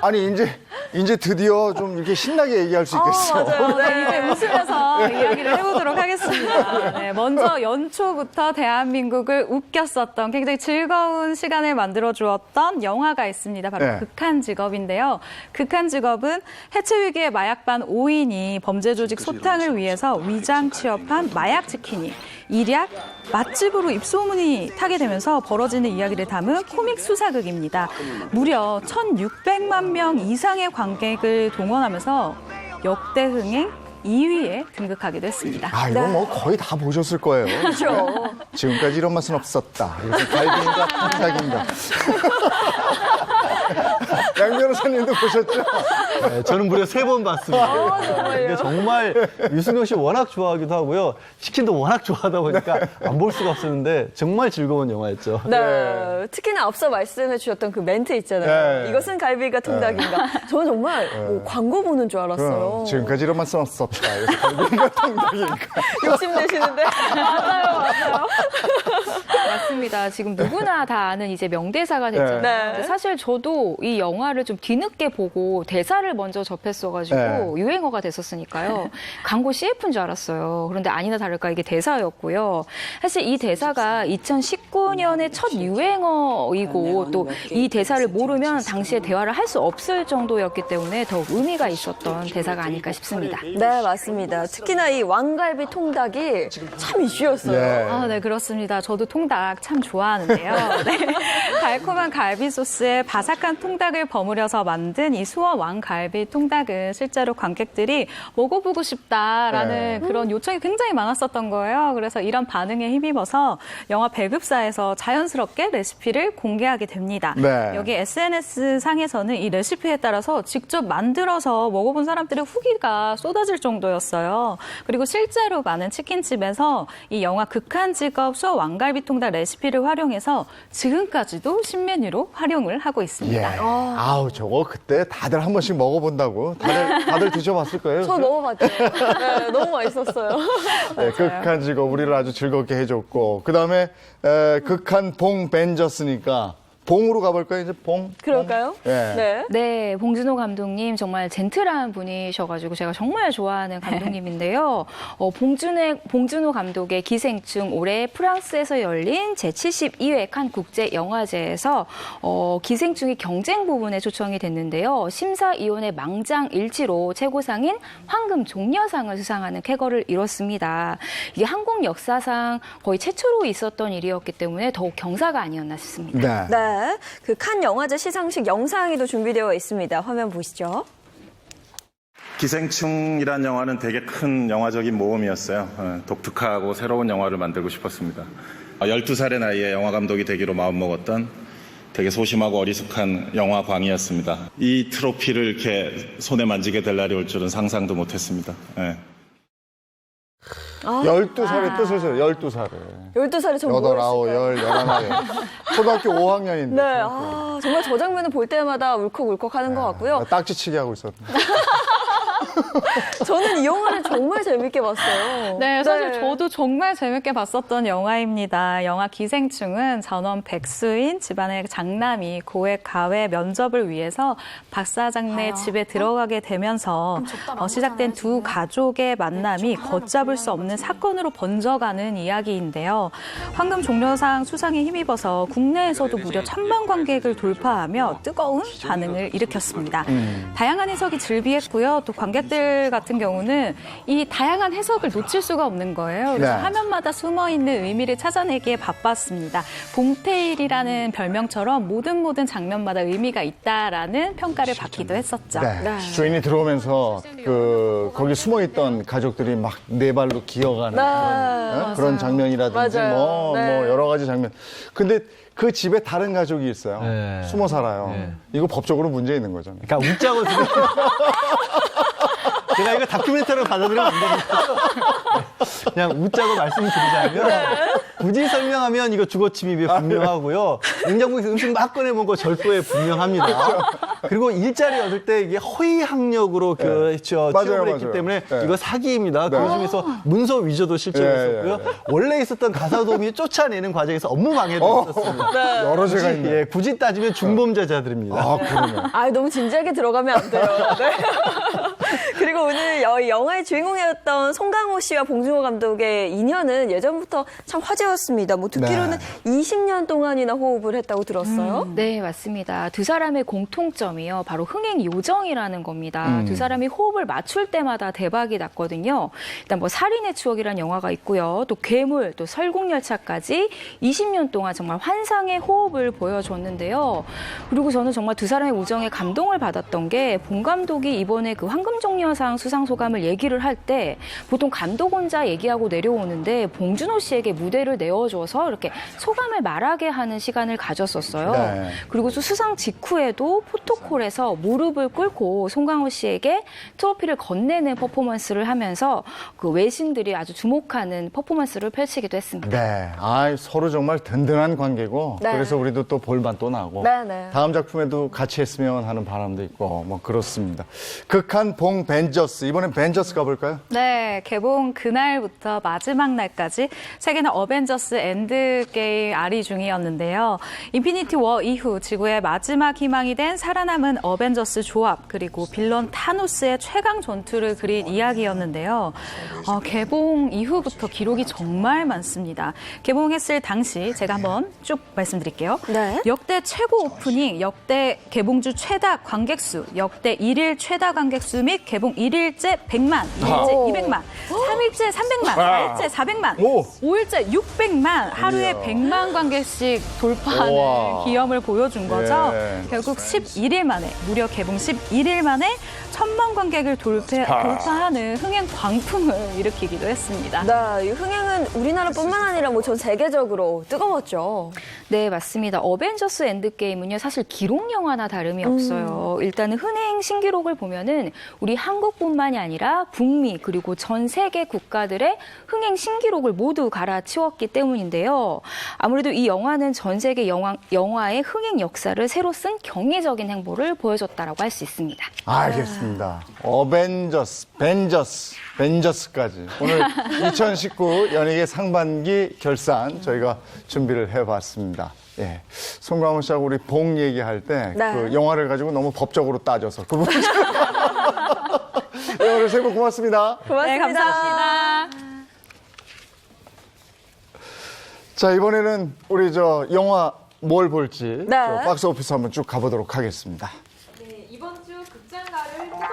아니, 이제 드디어 좀 이렇게 신나게 얘기할 수 있겠어.
맞아요.
네, 이제 웃으면서 이야기를 해보도록 하겠습니다. 네, 먼저 연초부터 대한민국을 웃겼었던 굉장히 즐거운 시간을 만들어주었던 영화가 있습니다. 바로
네.
극한 직업인데요. 극한 직업은 해체 위기의 마약반 5인이 범죄 조직 소탕을 위해서 위장 취업한 마약 치킨이 일약 맛집으로 입소문이 타게 되면서 벌어지는 이야기를 담은 코믹 수사극입니다. 무려 1,600만 명 이상의 관객을 동원하면서 역대 흥행 2위에 등극하기도 했습니다.
아, 이거 뭐 거의 다 보셨을 거예요.
그렇죠.
지금까지 이런 맛은 없었다. 이것은 갈비인가 탕작인가. 양 변호사님도 보셨죠?
네, 저는 무려 3번 봤습니다.
정말요?
이게 정말 유승용 씨 워낙 좋아하기도 하고요. 치킨도 워낙 좋아하다 보니까 안 볼 수가 없었는데 정말 즐거운 영화였죠.
네. 특히나 앞서 말씀해 주셨던 그 멘트 있잖아요.
네.
이것은 갈비가 통닭인가. 저는 정말 광고 보는 줄 알았어요.
지금까지 이런 맛은 없었다. 이것은 갈비인가 탕작인가.
욕심내시는데. 맞아요.
맞습니다. 지금 누구나 다 아는 이제 명대사가 됐잖아요.
네.
근데 사실 저도 이 영화를 좀 뒤늦게 보고 대사를 먼저 접했어가지고
네.
유행어가 됐었으니까요. 광고 CF인 줄 알았어요. 그런데 아니나 다를까 이게 대사였고요. 사실 이 대사가 2019년의 첫 유행어이고 또 이 대사를 모르면 당시에 대화를 할 수 없을 정도였기 때문에 더욱 의미가 있었던 대사가 아닐까 싶습니다.
네, 맞습니다. 특히나 이 왕갈비 통닭이 참 이슈였어요.
예.
아, 네, 그렇습니다. 저도 통닭 참 좋아하는데요. 네. 달콤한 갈비 소스에 바삭한 통닭을 버무려서 만든 이 수원 왕갈비 통닭은 실제로 관객들이 먹어보고 싶다라는 그런 요청이 굉장히 많았었던 거예요. 그래서 이런 반응에 힘입어서 영화 배급사에서 자연스럽게 레시피를 공개하게 됩니다.
네.
여기 SNS 상에서는 이 레시피에 따라서 직접 만들어서 먹어본 사람들의 후기가 쏟아질 정도였어요. 그리고 실제로 많은 치킨집에서 이 영화 극한 직업 수원 왕갈비 통닭 레시피를 활용해서 지금까지도 신메뉴로 활용을 하고
예.
있습니다.
아우, 저거 그때 다들 한 번씩 먹어본다고. 다들 드셔봤을 거예요.
저 먹어봤죠. 네, 너무 맛있었어요.
네, 극한 직업 우리를 아주 즐겁게 해줬고, 그 다음에 극한 봉 벤저스니까 봉으로 가볼까요? 이제 봉.
그럴까요?
네.
네, 봉준호 감독님 정말 젠틀한 분이셔가지고 제가 정말 좋아하는 감독님인데요. 봉준호 감독의 기생충 올해 프랑스에서 열린 제72회 칸 국제영화제에서 기생충이 경쟁 부분에 초청이 됐는데요. 심사위원의 망장일치로 최고상인 황금 종려상을 수상하는 쾌거를 이뤘습니다. 이게 한국 역사상 거의 최초로 있었던 일이었기 때문에 더욱 경사가 아니었나 싶습니다.
네. 그 칸 영화제 시상식 영상이 또 준비되어 있습니다. 화면 보시죠.
기생충이란 영화는 되게 큰 영화적인 모험이었어요. 독특하고 새로운 영화를 만들고 싶었습니다. 12살의 나이에 영화 감독이 되기로 마음먹었던 되게 소심하고 어리숙한 영화광이었습니다. 이 트로피를 이렇게 손에 만지게 될 날이 올 줄은 상상도 못했습니다.
12살의 뜻을 써요. 12살에.
12살에 전
8, 9,
뭐였을까요?
10, 11. 초등학교 5학년인데.
네, 정말 저 장면을 볼 때마다 울컥울컥 하는 것 같고요.
딱지치기 하고 있었네.
저는 이 영화를 정말 재밌게 봤어요.
네, 사실 저도 정말 재밌게 봤었던 영화입니다. 영화 기생충은 전원 백수인 집안의 장남이 고액 가외 면접을 위해서 박사장네 집에 들어가게 되면서 시작된 두 가족의 만남이 걷잡을 수 없는 사건으로 번져가는 이야기인데요. 황금 종려상 수상에 힘입어서 국내에서도 무려 1000만 관객을 돌파하며 뜨거운 반응을 일으켰습니다. 다양한 해석이 즐비했고요. 또 관객들 같은 경우는 이 다양한 해석을 놓칠 수가 없는 거예요. 그래서 화면마다 숨어있는 의미를 찾아내기에 바빴습니다. 봄테일이라는 별명처럼 모든 장면마다 의미가 있다라는 평가를 받기도 했었죠.
주인이 들어오면서 거기 숨어있던 가족들이 막 네 발로 기어가는 그런 장면이라든지 뭐 여러 가지 장면. 근데 그 집에 다른 가족이 있어요. 숨어 살아요. 이거 법적으로 문제 있는 거잖아요.
그러니까 웃자고 제가 이거 다큐멘터리로 받아들이면 안 되니까 그냥 웃자고 말씀드리자면 굳이 설명하면 이거 주거침입이 분명하고요. 냉장고에서 음식 막 꺼내 먹고 절도에 분명합니다. 그리고 일자리 얻을 때 이게 허위 학력으로 취업을 했기 때문에 이거 사기입니다. 그 중에서 문서 위조도 실제로 있었고요. 원래 있었던 가사도우미 쫓아내는 과정에서 업무 방해도 있었습니다.
여러 죄가 있네.
굳이 따지면 중범죄자들입니다.
그러네.
너무 진지하게 들어가면 안 돼요. 그리고 오늘 영화의 주인공이었던 송강호 씨와 봉준호 감독의 인연은 예전부터 참 화제였습니다. 듣기로는 20년 동안이나 호흡을 했다고 들었어요.
네, 맞습니다. 두 사람의 공통점이요. 바로 흥행 요정이라는 겁니다. 두 사람이 호흡을 맞출 때마다 대박이 났거든요. 일단 살인의 추억이라는 영화가 있고요. 또 괴물, 또 설국열차까지 20년 동안 정말 환상의 호흡을 보여줬는데요. 그리고 저는 정말 두 사람의 우정에 감동을 받았던 게 봉 감독이 이번에 그 황금종려상 수상 소감을 얘기를 할 때 보통 감독 혼자 얘기하고 내려오는데 봉준호 씨에게 무대를 내어줘서 이렇게 소감을 말하게 하는 시간을 가졌었어요. 그리고 또 수상 직후에도 포토콜에서 무릎을 꿇고 송강호 씨에게 트로피를 건네는 퍼포먼스를 하면서 그 외신들이 아주 주목하는 퍼포먼스를 펼치기도 했습니다.
서로 정말 든든한 관계고 그래서 우리도 또 볼만 또 나고 다음 작품에도 같이 했으면 하는 바람도 있고 뭐 그렇습니다. 극한 봉 벤저스, 이번엔 벤저스 가볼까요?
네, 개봉 그날부터 마지막 날까지 세계는 어벤져스 엔드게임 아리 중이었는데요. 인피니티 워 이후 지구의 마지막 희망이 된 살아남은 어벤져스 조합 그리고 빌런 타노스의 최강 전투를 그린 이야기였는데요. 개봉 이후부터 기록이 정말 많습니다. 개봉했을 당시 제가 한번 쭉 말씀드릴게요. 역대 최고 오프닝, 역대 개봉주 최다 관객수, 역대 1일 최다 관객수 및 개봉 1일째 100만, 2일째 200만, 3일째 300만, 4일째 400만, 5일째 600만, 하루에 100만 관객씩 돌파하는 기염을 보여준 거죠. 결국 11일 만에, 무려 개봉 11일 만에 1000만 관객을 돌파하는 흥행 광풍을 일으키기도 했습니다.
이 흥행은 우리나라뿐만 아니라 전 세계적으로 뜨거웠죠.
네, 맞습니다. 어벤져스 엔드게임은요, 사실 기록 영화나 다름이 없어요. 일단은 흥행 신기록을 보면은 우리 한국뿐만이 아니라 북미 그리고 전 세계 국가들의 흥행 신기록을 모두 갈아치웠기 때문인데요. 아무래도 이 영화는 전 세계 영화의 흥행 역사를 새로 쓴 경이적인 행보를 보여줬다라고 할 수 있습니다.
알겠습니다. 어벤져스, 벤저스까지 오늘 2019 연예계 상반기 결산 저희가 준비를 해봤습니다. 있습니다. 예. 송강호 씨하고 우리 봉 얘기할 때 그
네.
영화를 가지고 너무 법적으로 따져서 그 부분. 네, 오늘 새해 복 고맙습니다.
고맙습니다.
네, 감사합니다.
자, 이번에는 우리 영화 뭘 볼지
네.
박스 오피스 한번 쭉 가보도록 하겠습니다.
네, 이번 주 극장가를 뽑을게요.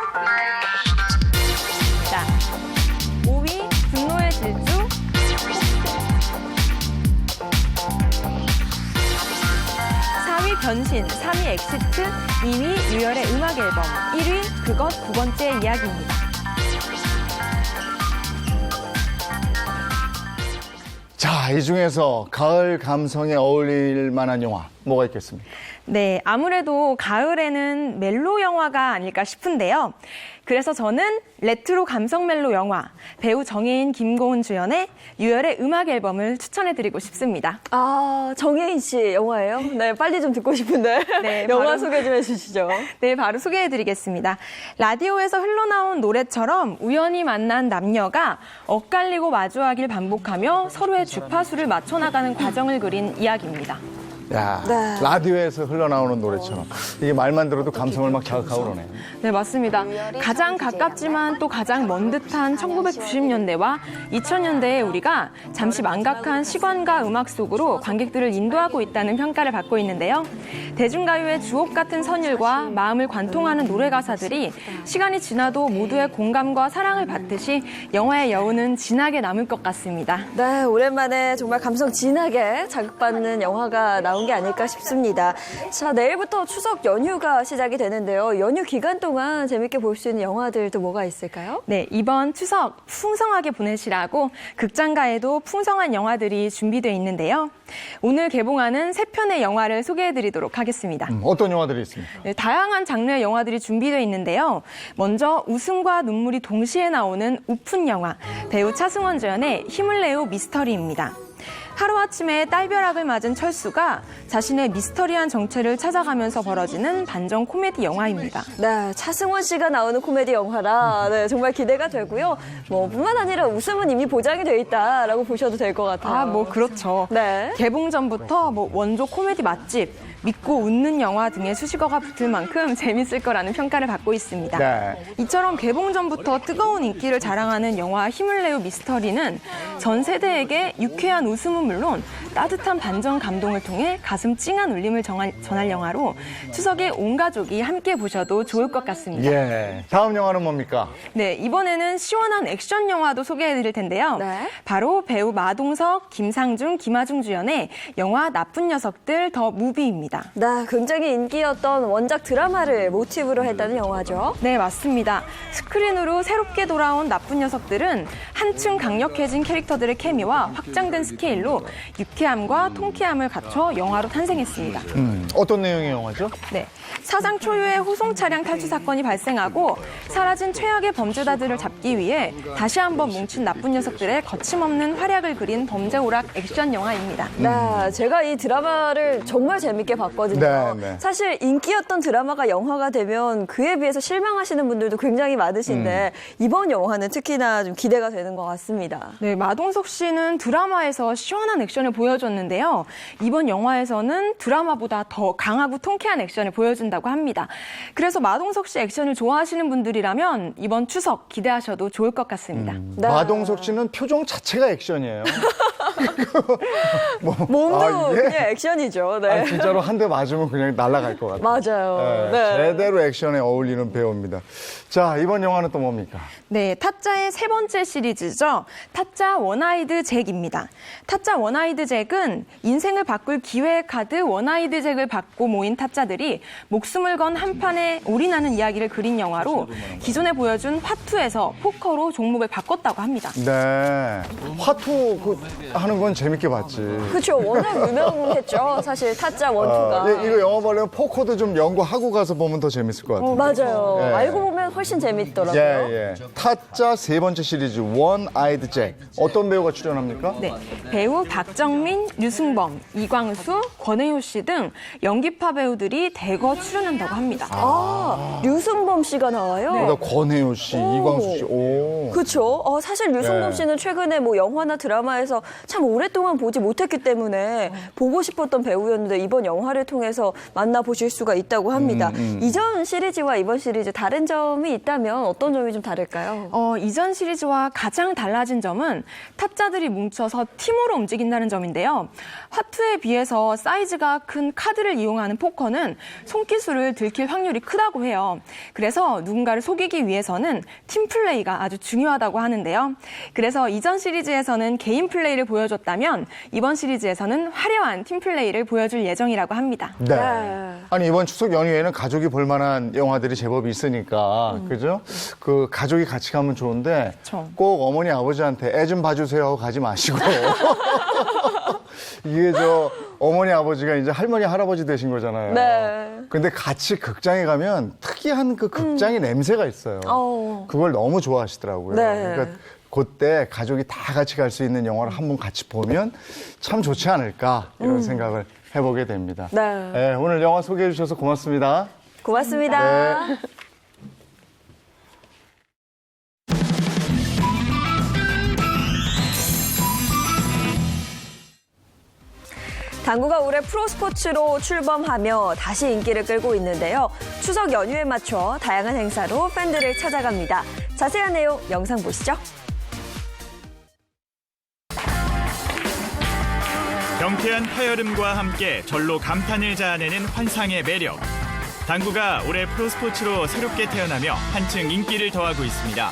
자, 5위 분노의 질주, 4위 변신, 3위 엑시트, 2위 유열의 음악 앨범, 1위 그것 9번째 이야기입니다.
자, 이 중에서 가을 감성에 어울릴 만한 영화 뭐가 있겠습니까?
네, 아무래도 가을에는 멜로 영화가 아닐까 싶은데요. 그래서 저는 레트로 감성 멜로 영화, 배우 정혜인, 김고은 주연의 유열의 음악 앨범을 추천해드리고 싶습니다.
아, 정혜인 씨 영화예요? 네, 빨리 좀 듣고 싶은데.
네,
영화
바로-
소개 좀 해주시죠.
네, 바로 소개해드리겠습니다. 라디오에서 흘러나온 노래처럼 우연히 만난 남녀가 엇갈리고 마주하길 반복하며 서로의 주파수를 맞춰나가는 과정을 그린 이야기입니다.
야,
네.
라디오에서 흘러나오는 노래처럼 이게 말만 들어도 감성을 막 자극하고 그러네.
네, 맞습니다. 가장 가깝지만 또 가장 먼 듯한 1990년대와 2000년대에 우리가 잠시 망각한 시간과 음악 속으로 관객들을 인도하고 있다는 평가를 받고 있는데요. 대중가요의 주옥 같은 선율과 마음을 관통하는 노래 가사들이 시간이 지나도 모두의 공감과 사랑을 받듯이 영화의 여운은 진하게 남을 것 같습니다.
네, 오랜만에 정말 감성 진하게 자극받는 영화가 나온 게 아닐까 싶습니다. 자, 내일부터 추석 연휴가 시작이 되는데요. 연휴 기간 동안 재밌게 볼 수 있는 영화들도 뭐가 있을까요?
네, 이번 추석 풍성하게 보내시라고 극장가에도 풍성한 영화들이 준비되어 있는데요. 오늘 개봉하는 3편의 영화를 소개해드리도록 하겠습니다.
어떤 영화들이 있습니까?
네, 다양한 장르의 영화들이 준비되어 있는데요. 먼저 웃음과 눈물이 동시에 나오는 우픈 영화, 배우 차승원 주연의 힘을 내요 미스터리입니다. 하루아침에 딸벼락을 맞은 철수가 자신의 미스터리한 정체를 찾아가면서 벌어지는 반전 코미디 영화입니다.
네, 차승원 씨가 나오는 코미디 영화라 네, 정말 기대가 되고요. 뿐만 아니라 웃음은 이미 보장이 돼 있다라고 보셔도 될 것 같아요.
그렇죠.
네.
개봉 전부터 원조 코미디 맛집, 믿고 웃는 영화 등의 수식어가 붙을 만큼 재밌을 거라는 평가를 받고 있습니다.
네.
이처럼 개봉 전부터 뜨거운 인기를 자랑하는 영화 힘을 내요 미스터리는 전 세대에게 유쾌한 웃음은 물론 따뜻한 반전 감동을 통해 가슴 찡한 울림을 전할 영화로 추석에 온 가족이 함께 보셔도 좋을 것 같습니다.
예. 다음 영화는 뭡니까?
네, 이번에는 시원한 액션 영화도 소개해드릴 텐데요.
네.
바로 배우 마동석, 김상중, 김하중 주연의 영화 나쁜 녀석들 더 무비입니다.
네, 굉장히 인기였던 원작 드라마를 모티브로 했다는 영화죠.
네, 맞습니다. 스크린으로 새롭게 돌아온 나쁜 녀석들은 한층 강력해진 캐릭터들의 케미와 확장된 스케일로 유쾌함과 통쾌함을 갖춰 영화로 탄생했습니다.
어떤 내용의 영화죠?
네, 사상 초유의 호송 차량 탈취 사건이 발생하고 사라진 최악의 범죄자들을 잡기 위해 다시 한번 뭉친 나쁜 녀석들의 거침없는 활약을 그린 범죄 오락 액션 영화입니다.
네, 제가 이 드라마를 정말 재밌게 봤거든요.
네, 네.
사실 인기였던 드라마가 영화가 되면 그에 비해서 실망하시는 분들도 굉장히 많으신데 이번 영화는 특히나 좀 기대가 되는 것 같습니다.
네, 마동석 씨는 드라마에서 시원한 액션을 보여줬는데요. 이번 영화에서는 드라마보다 더 강하고 통쾌한 액션을 보여준다고 합니다. 그래서 마동석 씨 액션을 좋아하시는 분들이라면 이번 추석 기대하셔도 좋을 것 같습니다.
네.
마동석 씨는 표정 자체가 액션이에요.
몸도
이게?
그냥 액션이죠. 네.
아니, 진짜로 한 대 맞으면 그냥 날아갈 것 같아요.
맞아요. 네.
제대로 액션에 어울리는 배우입니다. 자, 이번 영화는 또 뭡니까?
네, 타짜의 3번째 시리즈죠. 타짜 원아이드 잭입니다. 타짜 원아이드 잭은 인생을 바꿀 기회의 카드 원아이드 잭을 받고 모인 타짜들이 목숨을 건 한판에 올인하는 이야기를 그린 영화로 기존에 보여준 화투에서 포커로 종목을 바꿨다고 합니다.
네. 화투 하는 건 재밌게 봤지.
그렇죠. 워낙 유명했죠. 사실 타짜 원투가.
예, 이거 영화 보려면 포커도 좀 연구하고 가서 보면 더 재밌을 것 같아요.
맞아요.
예.
알고 보면 훨씬 재밌더라고요.
예. 타짜 3번째 시리즈 원 아이드 잭. 어떤 배우가 출연합니까?
네, 배우 박정민, 류승범, 이광수, 권혜효 씨 등 연기파 배우들이 대거 출연한다고 합니다.
류승범 씨가 나와요.
그러니까 권혜요 씨,
오.
이광수 씨. 오.
그렇죠. 사실 류승범
예.
씨는 최근에 뭐 영화나 드라마에서 참 오랫동안 보지 못했기 때문에 보고 싶었던 배우였는데 이번 영화를 통해서 만나보실 수가 있다고 합니다. 이전 시리즈와 이번 시리즈 다른 점이 있다면 어떤 점이 좀 다를까요?
이전 시리즈와 가장 달라진 점은 타짜들이 뭉쳐서 팀으로 움직인다는 점인데요. 화투에 비해서 사이즈가 큰 카드를 이용하는 포커는 손기술을 들킬 확률이 크다고 해요. 그래서 누군가를 속이기 위해서는 팀 플레이가 아주 중요하다고 하는데요. 그래서 이전 시리즈에서는 개인 플레이를 보여줬다면 이번 시리즈에서는 화려한 팀 플레이를 보여줄 예정이라고 합니다.
네. 아니 이번 추석 연휴에는 가족이 볼 만한 영화들이 제법 있으니까 그죠? 그 가족이 같이 가면 좋은데 꼭 어머니 아버지한테 애 좀 봐주세요 하고 가지 마시고 이게 어머니 아버지가 이제 할머니 할아버지 되신 거잖아요.
네.
근데 같이 극장에 가면 특이한 그 극장의 냄새가 있어요. 그걸 너무 좋아하시더라고요.
네.
그러니까 그때 가족이 다 같이 갈 수 있는 영화를 한번 같이 보면 참 좋지 않을까 이런 생각을 해보게 됩니다.
네.
네, 오늘 영화 소개해 주셔서 고맙습니다.
고맙습니다.
네.
당구가 올해 프로스포츠로 출범하며 다시 인기를 끌고 있는데요. 추석 연휴에 맞춰 다양한 행사로 팬들을 찾아갑니다. 자세한 내용 영상 보시죠.
경쾌한 파여름과 함께 절로 감탄을 자아내는 환상의 매력. 당구가 올해 프로스포츠로 새롭게 태어나며 한층 인기를 더하고 있습니다.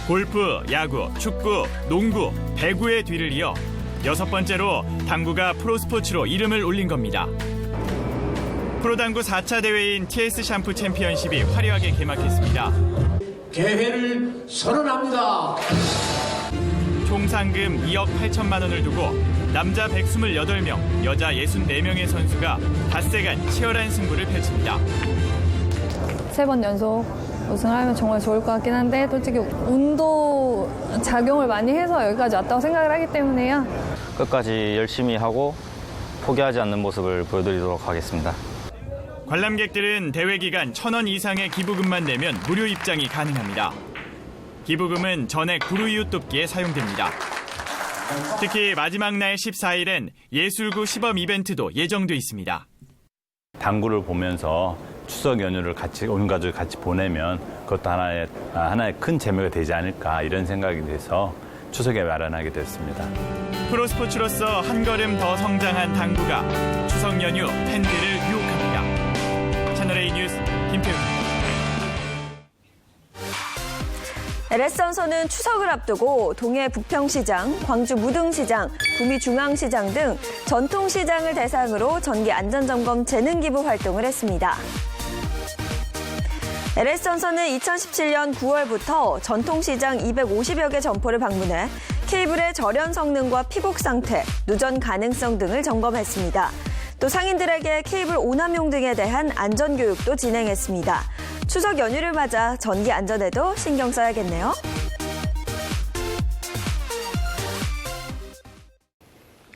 골프, 야구, 축구, 농구, 배구의 뒤를 이어 6번째로 당구가 프로스포츠로 이름을 올린 겁니다. 프로당구 4차 대회인 TS 샴푸 챔피언십이 화려하게 개막했습니다.
개회를 선언합니다.
총 상금 2억 8천만 원을 두고 남자 128명, 여자 64명의 선수가 닷새간 치열한 승부를 펼칩니다.
3번 연속 우승하면 정말 좋을 것 같긴 한데 솔직히 운도 작용을 많이 해서 여기까지 왔다고 생각을 하기 때문에요.
끝까지 열심히 하고 포기하지 않는 모습을 보여드리도록 하겠습니다.
관람객들은 대회 기간 1,000원 이상의 기부금만 내면 무료 입장이 가능합니다. 기부금은 전액 구루이웃 돕기에 사용됩니다. 특히 마지막 날 14일엔 예술구 시범 이벤트도 예정돼 있습니다.
당구를 보면서 추석 연휴를 온 가족이 같이 보내면 그것도 하나의 큰 재미가 되지 않을까 이런 생각이 돼서 추석에 마련하게 됐습니다.
프로스포츠로서 한 걸음 더 성장한 당구가 추석 연휴 팬들을 유혹합니다. 채널A 뉴스 김태훈입니다.
LS 선수는 추석을 앞두고 동해 부평시장, 광주 무등시장, 구미 중앙시장 등 전통시장을 대상으로 전기 안전점검 재능기부 활동을 했습니다. LS 선수는 2017년 9월부터 전통시장 250여 개 점포를 방문해 케이블의 절연 성능과 피복 상태, 누전 가능성 등을 점검했습니다. 또 상인들에게 케이블 오남용 등에 대한 안전교육도 진행했습니다. 추석 연휴를 맞아 전기 안전에도 신경 써야겠네요.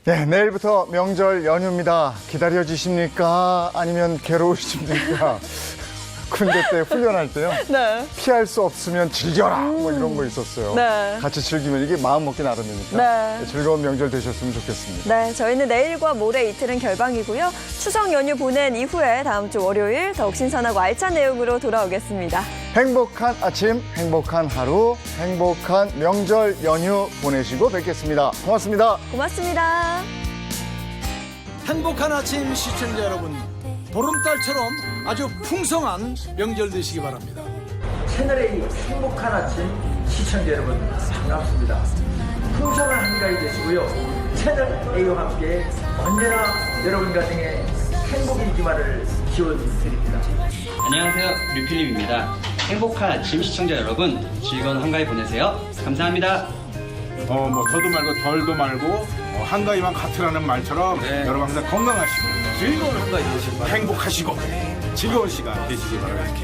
네, 내일부터 명절 연휴입니다. 기다려지십니까? 아니면 괴로우십니까? 군대 때 훈련할 때요.
네.
피할 수 없으면 즐겨라. 뭐 이런 거 있었어요.
네.
같이 즐기면 이게 마음 먹기 나름이니까.
네.
즐거운 명절 되셨으면 좋겠습니다.
네, 저희는 내일과 모레 이틀은 결방이고요. 추석 연휴 보낸 이후에 다음 주 월요일 더욱 신선하고 알찬 내용으로 돌아오겠습니다.
행복한 아침, 행복한 하루, 행복한 명절 연휴 보내시고 뵙겠습니다. 고맙습니다.
고맙습니다.
행복한 아침 시청자 여러분, 보름달처럼 아주 풍성한 명절 되시기 바랍니다.
채널A 행복한 아침 시청자 여러분 반갑습니다. 풍성한 한가위 되시고요. 채널A와 함께 언제나 여러분 가정에 행복이 있기만을 기원드립니다.
안녕하세요, 류필립입니다. 행복한 아침 시청자 여러분, 즐거운 한가위 보내세요. 감사합니다.
더도 말고 덜도 말고 한가위만 같으라는 말처럼 여러분 항상 건강하시고 즐거운 한가위 되시기 바랍니다. 행복하시고 즐거운 시간 되시기 바랍니다.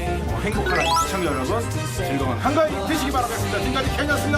행복한 아침 시청자 여러분, 즐거운 한가위 되시기 바라겠습니다. 지금까지 켄이었습니다.